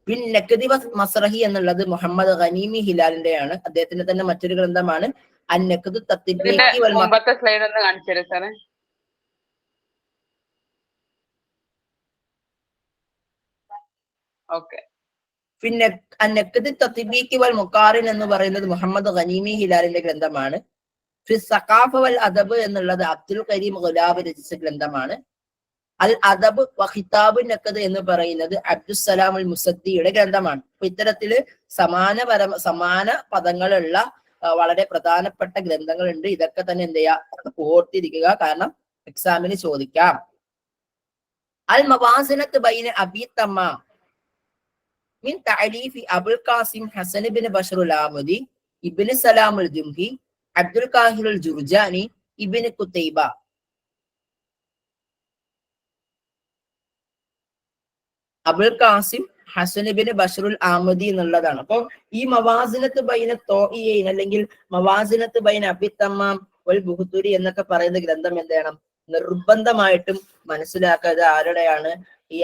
പിൻ നഖ്ദി മസ്റഹി എന്നുള്ളത് മുഹമ്മദ് ഖനീമി ഹിലാലിന്റെയാണ്. അദ്ദേഹത്തിന്റെ തന്നെ മറ്റൊരു ഗ്രന്ഥമാണ് അൻ നഖ്ദു തത്ബീഖി വൽ മുമ്പത്തെ സ്ലൈഡ് ഒന്ന് കാണിച്ചു തരാം സാറേ. ഓക്കെ. പിന്നെ അൻ നഖ്ദി തത്ബീഖി വൽ മുഖാറിൻ എന്ന് പറയുന്നത് മുഹമ്മദ് ഖനീമി ഹിലാലിന്റെ ഗ്രന്ഥമാണ്. സഖാഫ വൽ അദബ് എന്നുള്ളത് അബ്ദുൽ കരീം ഗുലാബ് രചിച്ച ഗ്രന്ഥമാണ്. അൽ അദബ് വ ഖിതാബുൻ നഖദ് എന്ന് പറയുന്നത് അബ്ദുസ്സലാം അൽ മുസദ്ദിയുടെ ഗ്രന്ഥമാണ്. അപ്പൊ ഇത്തരത്തില് സമാന പദങ്ങളുള്ള വളരെ പ്രധാനപ്പെട്ട ഗ്രന്ഥങ്ങളുണ്ട്. ഇതൊക്കെ തന്നെ എന്ത് ചെയ്യുക, ഓർത്തിരിക്കുക, കാരണം എക്സാമിന് ചോദിക്കാം. അൽ മവാസിനത്ത് ബൈന അബി തമ്മാം മിൻ തഅലീഫി അബുൽ ഖാസിം ഹസൻ ഇബ്നു ബഷറുൽ ആമുദി ഇബ്നു സലാമുൽ ജുംഹി അബ്ദുൽ ഖാഹിറുൽ ജുർജാനി ഇബ്നു കുതൈബ. അബുൽ ഖാസിം ഹസൻ ഇബ്നു ബഷറുൽ ആമുദി എന്നുള്ളതാണ്. അപ്പൊ ഈ മവാസിനത്ത് ബൈന തോഇയൈൻ അല്ലെങ്കിൽ മവാസിനത്ത് ബൈന അബി തമ്മാം വൽ ബുഹ്തുരി എന്നൊക്കെ പറയുന്ന ഗ്രന്ഥം എന്ത് ചെയ്യണം, നിർബന്ധമായിട്ടും മനസ്സിലാക്കാതെ ആരുടെയാണ്, ഈ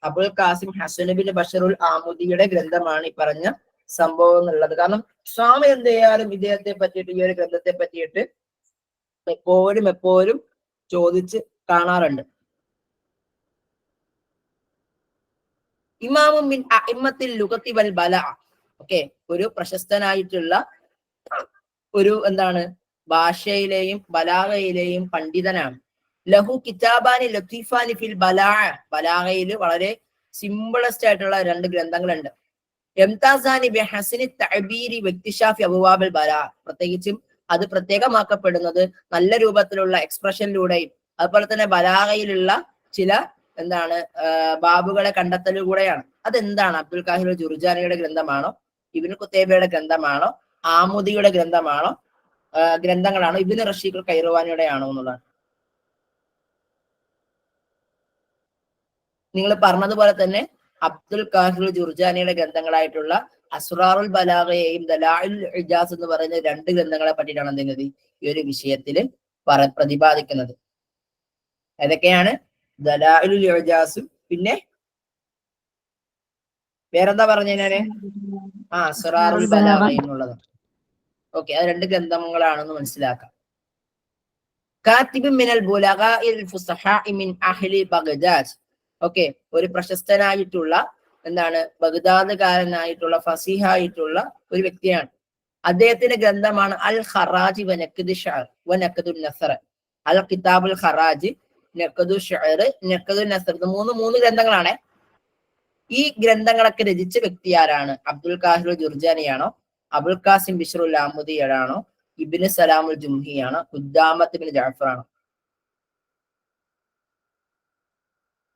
അബുൽ ഖാസിം ഹസൻ ഇബ്നു ബഷറുൽ ആമുദിയുടെ ഗ്രന്ഥമാണ് ഈ പറഞ്ഞ സംഭവം എന്നുള്ളത്. കാരണം സ്വാമി എന്ത് ചെയ്യാനും ഇദ്ദേഹത്തെ പറ്റിയിട്ട്, ഈ ഒരു ഗ്രന്ഥത്തെ പറ്റിയിട്ട് എപ്പോഴും ചോദിച്ച് കാണാറുണ്ട്. ഇമാമും മിൻ അഇമ്മത്തിൽ ലുഗത്തി വൽ ബലാ. ഓക്കെ, ഒരു പ്രശസ്തനായിട്ടുള്ള ഒരു എന്താണ്, ഭാഷയിലെയും ബലാഗയിലെയും പണ്ഡിതനാണ്. ലഹു കിതാബാനി ലത്തീഫാനി ഫിൽ ബലാ. ബലാഗയിൽ വളരെ സിമ്പിളസ്റ്റ് ആയിട്ടുള്ള 2 ഗ്രന്ഥങ്ങളുണ്ട്. എംതാസാനി ബി ഹസനി തഅബീരി വക്തിഷാഫി അബ്വാബിൽ ബലാ. പ്രത്യേകിച്ചും അത് പ്രത്യേകമാക്കപ്പെടുന്നത് നല്ല രൂപത്തിലുള്ള എക്സ്പ്രഷനിലൂടെയും അതുപോലെ തന്നെ ബലാഗയിലുള്ള ചില എന്താണ് ബാബുകളെ കണ്ടെത്തലുകൂടെയാണ്. അതെന്താണ്, അബ്ദുൽ ഖാഹിർ ജുർജാനിയുടെ ഗ്രന്ഥമാണോ, ഇബ്നു കുതൈബയുടെ ഗ്രന്ഥമാണോ, ആമുദിയുടെ ഗ്രന്ഥങ്ങളാണോ, ഇബ്നു റഷീദ് ഖൈറവാനിയുടെ ആണോ എന്നുള്ളതാണ്. നിങ്ങൾ പറഞ്ഞതുപോലെ തന്നെ അബ്ദുൽ ഖാഹിർ ജുർജാനിയുടെ ഗ്രന്ഥങ്ങളായിട്ടുള്ള അസ്റാറുൽ ബലാഗയെയും ദലാഇൽ ഇജാസ് എന്ന് പറയുന്ന 2 ഗ്രന്ഥങ്ങളെ പറ്റിയിട്ടാണ് എന്തെങ്കിലും ഈ ഒരു വിഷയത്തിൽ പ്രതിപാദിക്കുന്നത്. ഏതൊക്കെയാണ്? ദലാഇലുൽ ഇജാസും പിന്നെ വേറെന്താ പറഞ്ഞു ഞാന്? അസ്റാറുൽ ബലാഗ എന്നുള്ളത്. ഓക്കെ, അത് 2 ഗ്രന്ഥങ്ങളാണെന്ന് മനസ്സിലാക്കാം. കാത്തിബുൻ മിനൽ ബുലഗാഇൽ ഫുസഹാഇ മിൻ അഹ്ലി ബഗ്ദാദ്. ഓക്കെ, ഒരു പ്രശസ്തനായിട്ടുള്ള എന്താണ്, ബഗ്ദാദുകാരനായിട്ടുള്ള ഫസീഹായിട്ടുള്ള ഒരു വ്യക്തിയാണ്. അദ്ദേഹത്തിന്റെ ഗ്രന്ഥമാണ് അൽ ഖറാജ് വ നഖ്ദു ശഅർ വ നഖ്ദു നസർ. അൽ കിതാബുൽ ഖറാജ്, നഖ്ദു ശഅർ, നഖ്ദു നസർ. 3 ഗ്രന്ഥങ്ങളാണ്. ഈ ഗ്രന്ഥങ്ങളൊക്കെ രചിച്ച വ്യക്തി ആരാണ്? അബ്ദുൽ ഖാഹിർ ജുർജാനിയാണോ, അബുൽ ഖാസിം ബിശ്റുൽ ആമുദിയാണോ, ഇബ്നു സലാമുൽ ജുംഹിയാണോ, ഖുദ്ദാമത്ത് ഇബ്നു ജഅഫർ ആണോ?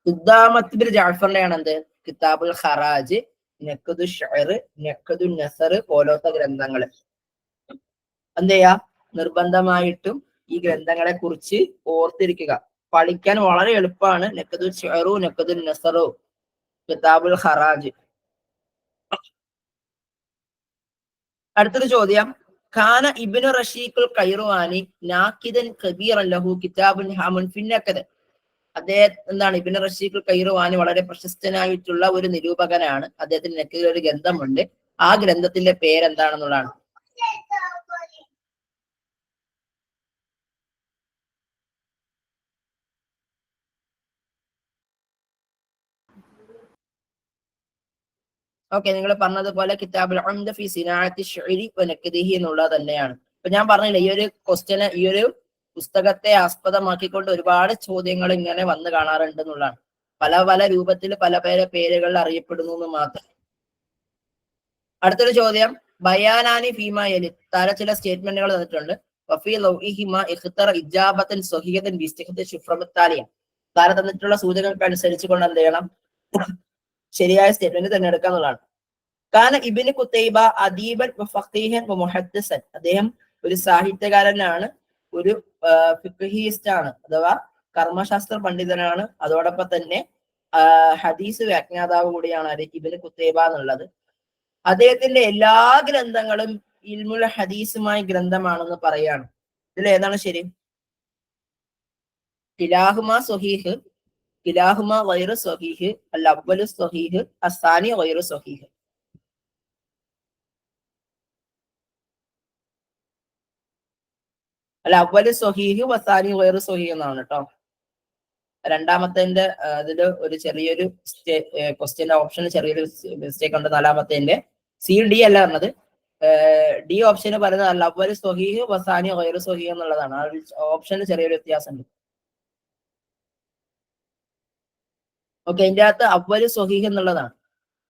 ഖുദ്ദാമത്ത് ഇബ്നു ജഅഫറിന്റെയാണ് എന്ത്, കിതാബുൽ ഖറാജ്, നഖ്ദു ശഅർ, നഖ്ദു നസർ പോലത്തെ ഗ്രന്ഥങ്ങൾ. എന്ത് ചെയ്യാ, നിർബന്ധമായിട്ടും ഈ ഗ്രന്ഥങ്ങളെ കുറിച്ച് ഓർത്തിരിക്കുക. പഠിക്കാൻ വളരെ എളുപ്പമാണ്. നഖ്ദു ശഅറു, നഖ്ദു നസറു, കിതാബുൽ ഖറാജ്. അടുത്തൊരു ചോദ്യം, ഖാന ഇബ്നു റഷീഖുൽ ഖൈറുവാനി നാഖിദൻ കബീറൻ ലഹു കിതാബുൻ ഹാമുൻ ഫിൻ നഖദ്. അദ്ദേഹം എന്താണ്, ഇബ്നു റഷീഖുൽ ഖൈറുവാനി വളരെ പ്രശസ്തനായിട്ടുള്ള ഒരു നിരൂപകനാണ്. അദ്ദേഹത്തിന് നഖദിൽ ഒരു ഗ്രന്ഥമുണ്ട്. ആ ഗ്രന്ഥത്തിന്റെ പേരെന്താണെന്നുള്ളതാണ്. ഓക്കെ, നിങ്ങൾ പറഞ്ഞതുപോലെ കിതാബുൽ ഉംദ ഫി സിനാഅത്തി ശഅരി വ നഖദിഹി എന്നുള്ളത് തന്നെയാണ്. അപ്പൊ ഞാൻ പറഞ്ഞില്ല, ഈ ഒരു ക്വസ്റ്റ്യന്, ഈ ഒരു പുസ്തകത്തെ ആസ്പദമാക്കിക്കൊണ്ട് ഒരുപാട് ചോദ്യങ്ങൾ ഇങ്ങനെ വന്ന് കാണാറുണ്ട് എന്നുള്ളതാണ്. പല രൂപത്തിൽ പല പേരുകളിൽ അറിയപ്പെടുന്നു എന്ന് മാത്രം. അടുത്തൊരു ചോദ്യം, ബയാനാനി ഫീമ യലി. താഴെ ചില സ്റ്റേറ്റ്മെന്റുകൾ തന്നിട്ടുണ്ട്. വഫീ ലൗഇഹിമ ഇഖ്തറ ഇജാബതൻ സ്വഹീഹതൻ ബിസ്തിഖ്ദ ശുഫ്രമത്താലിയ. താഴെ തന്നിട്ടുള്ള സൂചനകൾക്ക് അനുസരിച്ച് കൊണ്ട് എന്ത് ചെയ്യണം, ശരിയായ സ്റ്റേറ്റ്മെന്റ് തിരഞ്ഞെടുക്കുക എന്നുള്ളതാണ്. കാരണം ഇബ്നു കുതൈബ അദീബൻ വ ഫഖീഹൻ വ മുഹദ്ദിസൻ. അദ്ദേഹം ഒരു സാഹിത്യകാരനാണ്, ഒരു ഫിഖ്ഹിസ്റ്റ് ആണ്, അഥവാ കർമ്മശാസ്ത്ര പണ്ഡിതനാണ്. അതോടൊപ്പം തന്നെ ഹദീസ് വ്യാഖ്യാതാവ് കൂടിയാണ് ഇബ്നു കുതൈബ എന്നുള്ളത്. അദ്ദേഹത്തിന്റെ എല്ലാ ഗ്രന്ഥങ്ങളും ഇൽമുൽ ഹദീസുമായി ഗ്രന്ഥമാണെന്ന് പറയാണ്. ഇതിൽ ഏതാണ് ശരി? കിലാഹുമ സ്വഹീഹ്, കിലാഹുമ ഗൈറു സ്വഹീഹ്, അൽ അവ്വലു സ്വഹീഹ്, അസ്സാനി ഗൈറു സ്വഹീഹ്. അല്ല അവ്വലു സ്വഹീഹ് വസാനി ഗൈറു സ്വഹീഹ് എന്നാണ് കേട്ടോ. രണ്ടാമത്തെ അതില് ഒരു ചെറിയൊരു ക്വസ്റ്റ്യൻ ഓപ്ഷനിൽ ചെറിയൊരു മിസ്റ്റേക്ക് ഉണ്ട്. നാലാമത്തെ സി ഡി അല്ല പറഞ്ഞത്. ഡി ഓപ്ഷന് പറയുന്നത് അല്ല അവ്വലു സ്വഹീഹ് വസാനി ഗൈറു സ്വഹീഹ് എന്നുള്ളതാണ്. ആ ഓപ്ഷനിൽ ചെറിയൊരു വ്യത്യാസമുണ്ട്. ഓക്കെ, ഇതിന്റെ അകത്ത് അവ്വലു സ്വഹീഹ് എന്നുള്ളതാണ്.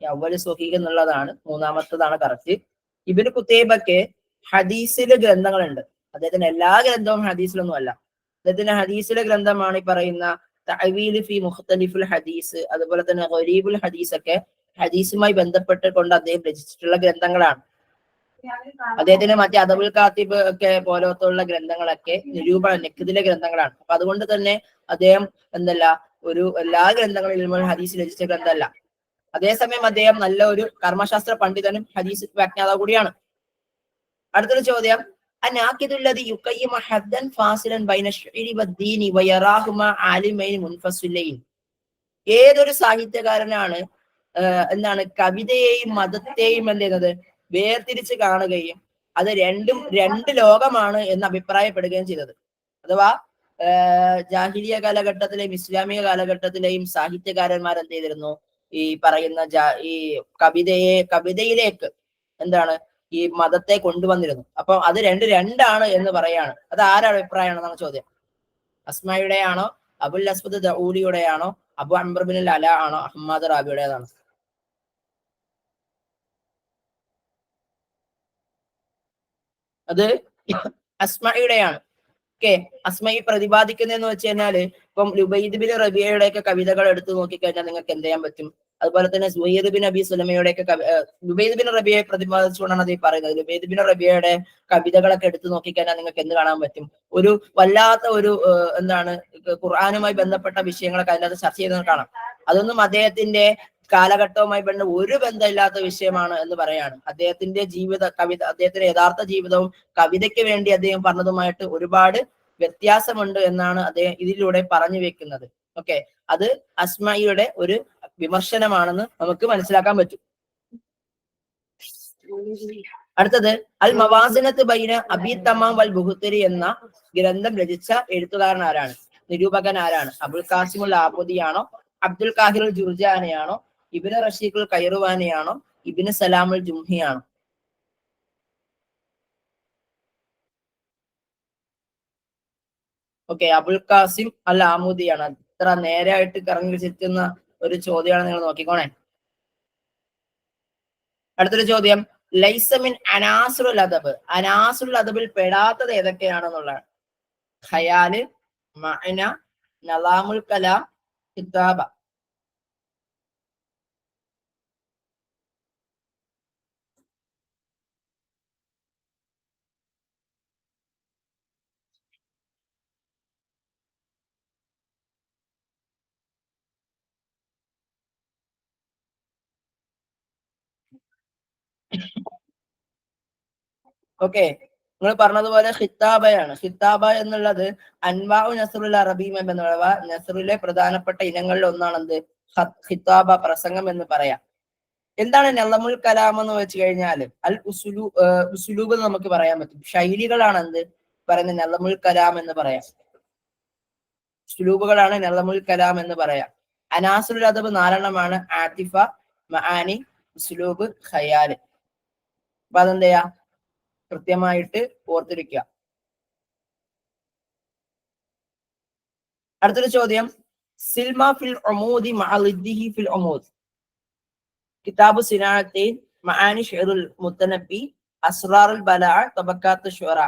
അവ്വലു സ്വഹീഹ് എന്നുള്ളതാണ് മൂന്നാമത്തതാണ് കറക്റ്റ്. ഇബ്നു ഖുതൈബക്ക് ഹദീസില് ഗ്രന്ഥങ്ങളുണ്ട്. അദ്ദേഹത്തിന് എല്ലാ ഗ്രന്ഥവും ഹദീസിലൊന്നും അല്ല. അദ്ദേഹത്തിന്റെ ഹദീസിലെ ഗ്രന്ഥമാണ് ഈ പറയുന്ന തഅവീൽ ഫി മുഖ്തലിഫുൽ ഹദീസ്, അതുപോലെ തന്നെ ഗരീബുൽ ഹദീസ് ഒക്കെ ഹദീസുമായി ബന്ധപ്പെട്ട് കൊണ്ട് അദ്ദേഹം രചിച്ചിട്ടുള്ള ഗ്രന്ഥങ്ങളാണ്. അദ്ദേഹത്തിന് മറ്റേ അദബുൽ കാത്തിബ് ഒക്കെ പോലത്തുള്ള ഗ്രന്ഥങ്ങളൊക്കെ നെഖ്ദിലെ ഗ്രന്ഥങ്ങളാണ്. അപ്പൊ അതുകൊണ്ട് തന്നെ അദ്ദേഹം എന്തല്ല ഒരു എല്ലാ ഗ്രന്ഥങ്ങളിലും ഹദീസ് രചിച്ച ഗ്രന്ഥമല്ല. അതേസമയം അദ്ദേഹം നല്ല ഒരു കർമ്മശാസ്ത്ര പണ്ഡിതനും ഹദീസ് വ്യാഖ്യാതാവ് കൂടിയാണ്. അടുത്തൊരു ചോദ്യം, ഏതൊരു സാഹിത്യകാരനാണ് എന്താണ് കവിതയെയും മതത്തെയും എന്ത് ചെയ്യുന്നത് വേർതിരിച്ച് കാണുകയും അത് രണ്ടും രണ്ട് ലോകമാണ് എന്ന് അഭിപ്രായപ്പെടുകയും ചെയ്തത്? അഥവാ ജാഹിലിയ കാലഘട്ടത്തിലെയും ഇസ്ലാമിക കാലഘട്ടത്തിലെയും സാഹിത്യകാരന്മാർ എന്ത് ചെയ്തിരുന്നു? ഈ പറയുന്ന ഈ കവിതയിലേക്ക് എന്താണ് ഈ മതത്തെ കൊണ്ടുവന്നിരുന്നു. അപ്പൊ അത് രണ്ടാണ് എന്ന് പറയാണ്. അത് ആരുടെ അഭിപ്രായമാണെന്നാണ് ചോദ്യം. അസ്മായുടെ ആണോ, അബുൽ അസ്വദ് ദഊലിയുടെ ആണോ, അബു അംർ ബിൻ അൽ അല ആണോ, അഹ്മദ് റാബിയുടേതാണോ? അത് അസ്മയുടെയാണ്. ഓക്കെ, അസ്മയി പ്രതിപാദിക്കുന്നതെന്ന് വെച്ച് കഴിഞ്ഞാല് ഇപ്പം ലുബൈദ് ബിൻ റബിയയുടെ ഒക്കെ കവിതകൾ എടുത്തു നോക്കിക്കഴിഞ്ഞാൽ നിങ്ങൾക്ക് എന്ത് ചെയ്യാൻ പറ്റും? അതുപോലെ തന്നെ സുവൈദ് ബിൻ അബി സുലമയുടെ ഒക്കെ ലുബൈദ് ബിൻ റബിയയെ പ്രതിപാദിച്ചുകൊണ്ടാണ് അത് ഈ പറയുന്നത്. ലുബൈദ് ബിൻ റബിയയുടെ കവിതകളൊക്കെ എടുത്തു നോക്കിക്കഴിഞ്ഞാൽ നിങ്ങൾക്ക് എന്ത് കാണാൻ പറ്റും? ഒരു വല്ലാത്ത ഒരു എന്താണ് ഖുർആനുമായി ബന്ധപ്പെട്ട വിഷയങ്ങളൊക്കെ അതിനകത്ത് ചർച്ച ചെയ്യുന്നത് കാണാം. അതൊന്നും അദ്ദേഹത്തിന്റെ കാലഘട്ടവുമായി ഒരു ബന്ധമില്ലാത്ത വിഷയമാണ് എന്ന് പറയാണ്. അദ്ദേഹത്തിന്റെ അദ്ദേഹത്തിന്റെ യഥാർത്ഥ ജീവിതവും കവിതയ്ക്ക് വേണ്ടി അദ്ദേഹം പറഞ്ഞതുമായിട്ട് ഒരുപാട് വ്യത്യാസമുണ്ട് എന്നാണ് അദ്ദേഹം ഇതിലൂടെ പറഞ്ഞു വെക്കുന്നത്. ഓക്കെ, അത് അസ്മയുടെ ഒരു വിമർശനമാണെന്ന് നമുക്ക് മനസ്സിലാക്കാൻ പറ്റും. അടുത്തത് അൽ മവാസിനത്ത് ബൈന അബി തമാം വൽ ബുഹുത്തരി എന്ന ഗ്രന്ഥം രചിച്ച എഴുത്തുകാരൻ ആരാണ്? നിരൂപകൻ ആരാണ്? അബുൽ കാസിമുൽ ആബുദിയാണോ, അബ്ദുൽ കാഹിറുൽ ജുർജാനിയാണോ, ഇബ്നു റഷീഖുൽ കൈറുവാനിയാണോ, ഇബ്നു സലാമുൽ ജുംഹിയാണോ? ഓക്കെ, അബുൽ കാസിം അൽ ആമുദിയാണ്. ഇത്ര നേരായിട്ട് കറങ്ങി ചിറ്റുന്ന ഒരു ചോദ്യമാണ്, നിങ്ങൾ നോക്കിക്കോണേ. അടുത്തൊരു ചോദ്യം, ലൈസമിൻ അനാസുൽ അദബ്, അനാസുൽ അദബിൽ പെടാത്തത് ഏതൊക്കെയാണെന്നുള്ളതാണ്. ഖയാല്, മഅന, നലാമുൽ കലാം, കിതാബ. ഓക്കെ, നിങ്ങൾ പറഞ്ഞതുപോലെ ഖിത്താബയാണ്. ഖിത്താബ എന്നുള്ളത് അൻവാഉ നസ്റുൽ അറബി എന്നുള്ള നസ്റിലെ പ്രധാനപ്പെട്ട ഇനങ്ങളിൽ ഒന്നാണ് എന്ത് ഖിത്താബ, പ്രസംഗം എന്ന് പറയാം. എന്താണ് നളമുൽ കലാം എന്ന് വെച്ച് കഴിഞ്ഞാൽ അൽ ഉസുലൂബ് എന്ന് നമുക്ക് പറയാൻ പറ്റും. ശൈലികളാണ് എന്ത് പറയുന്നത് നളമുൽ കലാം എന്ന് പറയാം. ഉസുലൂബുകളാണ് നളമുൽ കലാം എന്ന് പറയാം. അനാസുൽ അദബ് 4 ആതിഫ, മആനി, ഉസുലൂബ്, ഖയാല്. അപ്പൊ അതെന്ത് ചെയ്യാ കൃത്യമായിട്ട് ഓർത്തിരിക്കുക. അടുത്തൊരു ചോദ്യം, സിൽമ ഫിൽ ഉമൂദി മഅലിദ്ദിഹി ഫിൽ ഉമൂദ്, കിതാബു സിനാഅത്തൈൻ, മആനി ശിഅറുൽ മുത്തനബി, അസ്റാറുൽ ബലാഅ, തബക്കാത്തു ശുഅറ.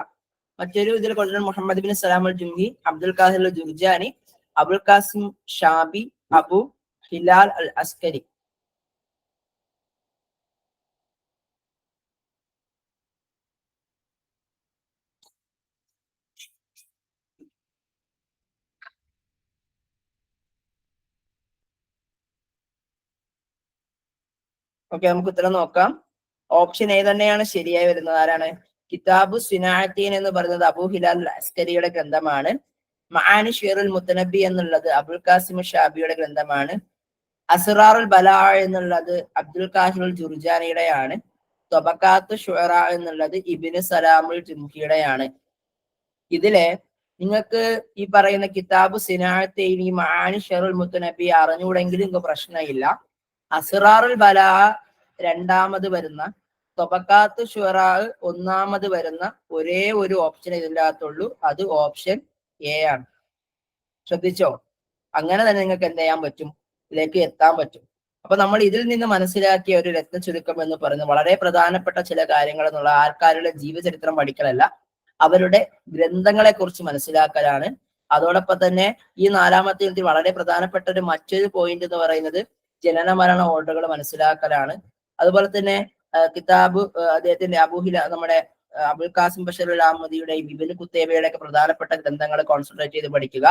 മറ്റൊരു ഇതിൽ കൊണ്ടുവരുന്ന മുഹമ്മദ് ബിൻ സലാമുൽ ജുംഹി, അബ്ദുൽ കാഹിർ അൽ ജുർജാനി, അബുൽ ഖാസിം ഷാബി, അബു ഹിലാൽ അൽ അസ്കരി. ഓക്കെ, നമുക്ക് ഉത്തരം നോക്കാം. ഓപ്ഷൻ എ തന്നെയാണ് ശരിയായി വരുന്നത്. ആരാണ്? കിതാബു സിനാഅത്തീൻ എന്ന് പറയുന്നത് അബൂ ഹിലാൽ അൽ അസ്കരിയുടെ ഗ്രന്ഥമാണ്. മആനി ഷിയറുൽ മുത്തനബി എന്നുള്ളത് അബുൽ ഖാസിം ഷാബിയുടെ ഗ്രന്ഥമാണ്. അസ്റാറുൽ ബലാ എന്നുള്ളത് അബ്ദുൽ ഖാഹിറുൽ ജുർജാനിയുടെയാണ്. ത്വബഖാത്തു ശുഅറ എന്നുള്ളത് ഇബ്നു സലാമുൽ ജുംഹിയുടെയാണ്. ഇതിലെ നിങ്ങൾക്ക് ഈ പറയുന്ന കിതാബ് സിനാഅത്തൈനി മആനി ഷിയറുൽ മുത്തനബി അറിഞ്ഞൂടെങ്കിലും നിങ്ങൾക്ക് പ്രശ്നമില്ല. അസ്റാറുൽ ബലാ രണ്ടാമത് വരുന്ന, ത്വബഖാത്തു ശുഅറ ഒന്നാമത് വരുന്ന ഒരേ ഒരു ഓപ്ഷൻ ഇതിൻ്റെ അകത്തുള്ളൂ. അത് ഓപ്ഷൻ എ ആണ്. ശ്രദ്ധിച്ചോ? അങ്ങനെ തന്നെ നിങ്ങൾക്ക് എന്ത് ചെയ്യാൻ പറ്റും? ഇതിലേക്ക് എത്താൻ പറ്റും. അപ്പൊ നമ്മൾ ഇതിൽ നിന്ന് മനസ്സിലാക്കിയ ഒരു രത്ന ചുരുക്കം എന്ന് പറയുന്നത് വളരെ പ്രധാനപ്പെട്ട ചില കാര്യങ്ങൾ എന്നുള്ള ആൾക്കാരുടെ ജീവചരിത്രം പഠിക്കലല്ല, അവരുടെ ഗ്രന്ഥങ്ങളെ കുറിച്ച് മനസ്സിലാക്കലാണ്. അതോടൊപ്പം തന്നെ ഈ 4-ാമത്തെ യൂണിറ്റിൽ വളരെ പ്രധാനപ്പെട്ട ഒരു മറ്റൊരു പോയിന്റ് എന്ന് പറയുന്നത് ജനന മരണ ഓർഡറുകൾ മനസ്സിലാക്കലാണ്. അതുപോലെ തന്നെ കിതാബ് അദ്ദേഹത്തിന്റെ നമ്മുടെ അബുൽ ഖാസിം ബഷറുൽ അഹമ്മദിയുടെയും ഇബ്നു ഖുത്തൈബയുടെ ഒക്കെ പ്രധാനപ്പെട്ട ഗ്രന്ഥങ്ങൾ കോൺസെൻട്രേറ്റ് ചെയ്ത് പഠിക്കുക.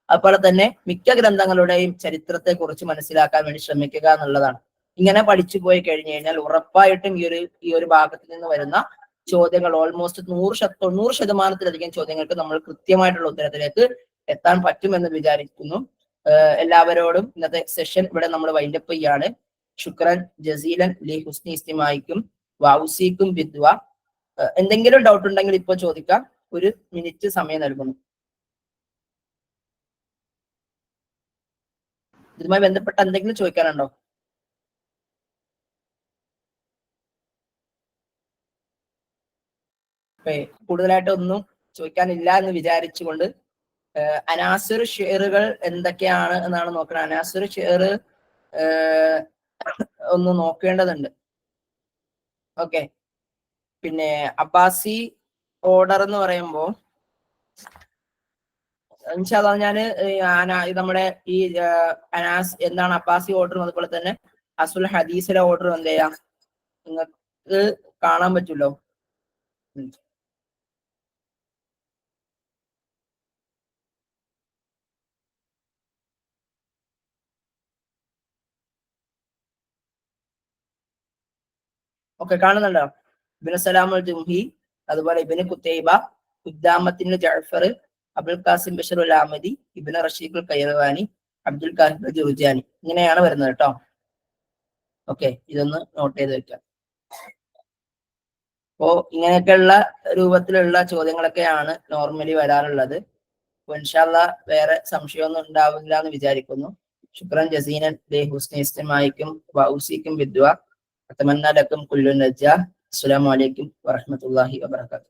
അതുപോലെ തന്നെ മിക്ക ഗ്രന്ഥങ്ങളുടെയും ചരിത്രത്തെ കുറിച്ച് മനസ്സിലാക്കാൻ വേണ്ടി ശ്രമിക്കുക എന്നുള്ളതാണ്. ഇങ്ങനെ പഠിച്ചു പോയി കഴിഞ്ഞു കഴിഞ്ഞാൽ ഉറപ്പായിട്ടും ഈ ഒരു ഭാഗത്ത് നിന്ന് വരുന്ന ചോദ്യങ്ങൾ ഓൾമോസ്റ്റ് 90% ചോദ്യങ്ങൾക്ക് നമ്മൾ കൃത്യമായിട്ടുള്ള ഉത്തരത്തിലേക്ക് എത്താൻ പറ്റുമെന്ന് വിചാരിക്കുന്നു. എല്ലാവരോടും ഇന്നത്തെ സെഷൻ ഇവിടെ നമ്മൾ വൈൻഡപ്പ് ചെയ്യാണ്. ശുക്രൻ ജസീലൻ ലി ഹുസ്നി ഇസ്തിമായിക്കും വൗസിക്കും ബിദ്വ. എന്തെങ്കിലും ഡൗട്ട് ഉണ്ടെങ്കിൽ ഇപ്പോൾ ചോദിക്കാം. 1 മിനിറ്റ് സമയം നൽകുന്നു. ഇതുമായി ബന്ധപ്പെട്ട എന്തെങ്കിലും ചോദിക്കാനുണ്ടോ? കൂടുതലായിട്ട് ഒന്നും ചോദിക്കാനില്ല എന്ന് വിചാരിച്ചുകൊണ്ട് അനാസിർ ഷെയറുകൾ എന്തൊക്കെയാണ് എന്നാണ് നോക്കുന്നത്. അനാസിർ ഷെയർ ഒന്ന് നോക്കേണ്ടതുണ്ട്. ഓക്കെ. പിന്നെ അബ്ബാസി ഓർഡർ എന്ന് പറയുമ്പോൾ ഞാന് നമ്മുടെ ഈ അനാസ് എന്താണ് അബ്ബാസി ഓർഡർ, അതുപോലെ തന്നെ അസുൽ ഹദീസിലെ ഓർഡർ എന്ത് ചെയ്യാം നിങ്ങൾക്ക് കാണാൻ പറ്റുമല്ലോ. ഓക്കെ, കാണുന്നുണ്ടോ? ഇബ്നു സലാമുൽ ജുംഹി, അതുപോലെ ഇബ്നു ഖുത്തൈബ, ഖുദ്ദാമത്തിന് ജഅഫർ, അബുൽ ഖാസിം ബഷറുൽ അഹമ്മദി, ഇബ്നു റഷീഖുൽ ഖൈറവാനി, അബ്ദുൽ ഖാഹിർ ജുർജാനി, ഇങ്ങനെയാണ് വരുന്നത് കേട്ടോ. ഓക്കെ, ഇതൊന്ന് നോട്ട് ചെയ്ത് വെക്കാം. അപ്പോ ഇങ്ങനെയൊക്കെയുള്ള രൂപത്തിലുള്ള ചോദ്യങ്ങളൊക്കെയാണ് നോർമലി വരാറുള്ളത്. അപ്പൊ ഇൻഷാ അല്ലാഹ് വേറെ സംശയമൊന്നും ഉണ്ടാവില്ല എന്ന് വിചാരിക്കുന്നു. ശുക്രൻ ജസീനൻ ലി ഹുസ്നി ഇസ്തിമായിക്കും വൗസിക്കും ബിദ്വ. അത്തമന്ന ലക്കും കുല്ലു നജ്ജാഹ്. അസ്സലാമു അലൈക്കും വറഹ്മത്തുള്ളാഹി വബറകാതുഹു.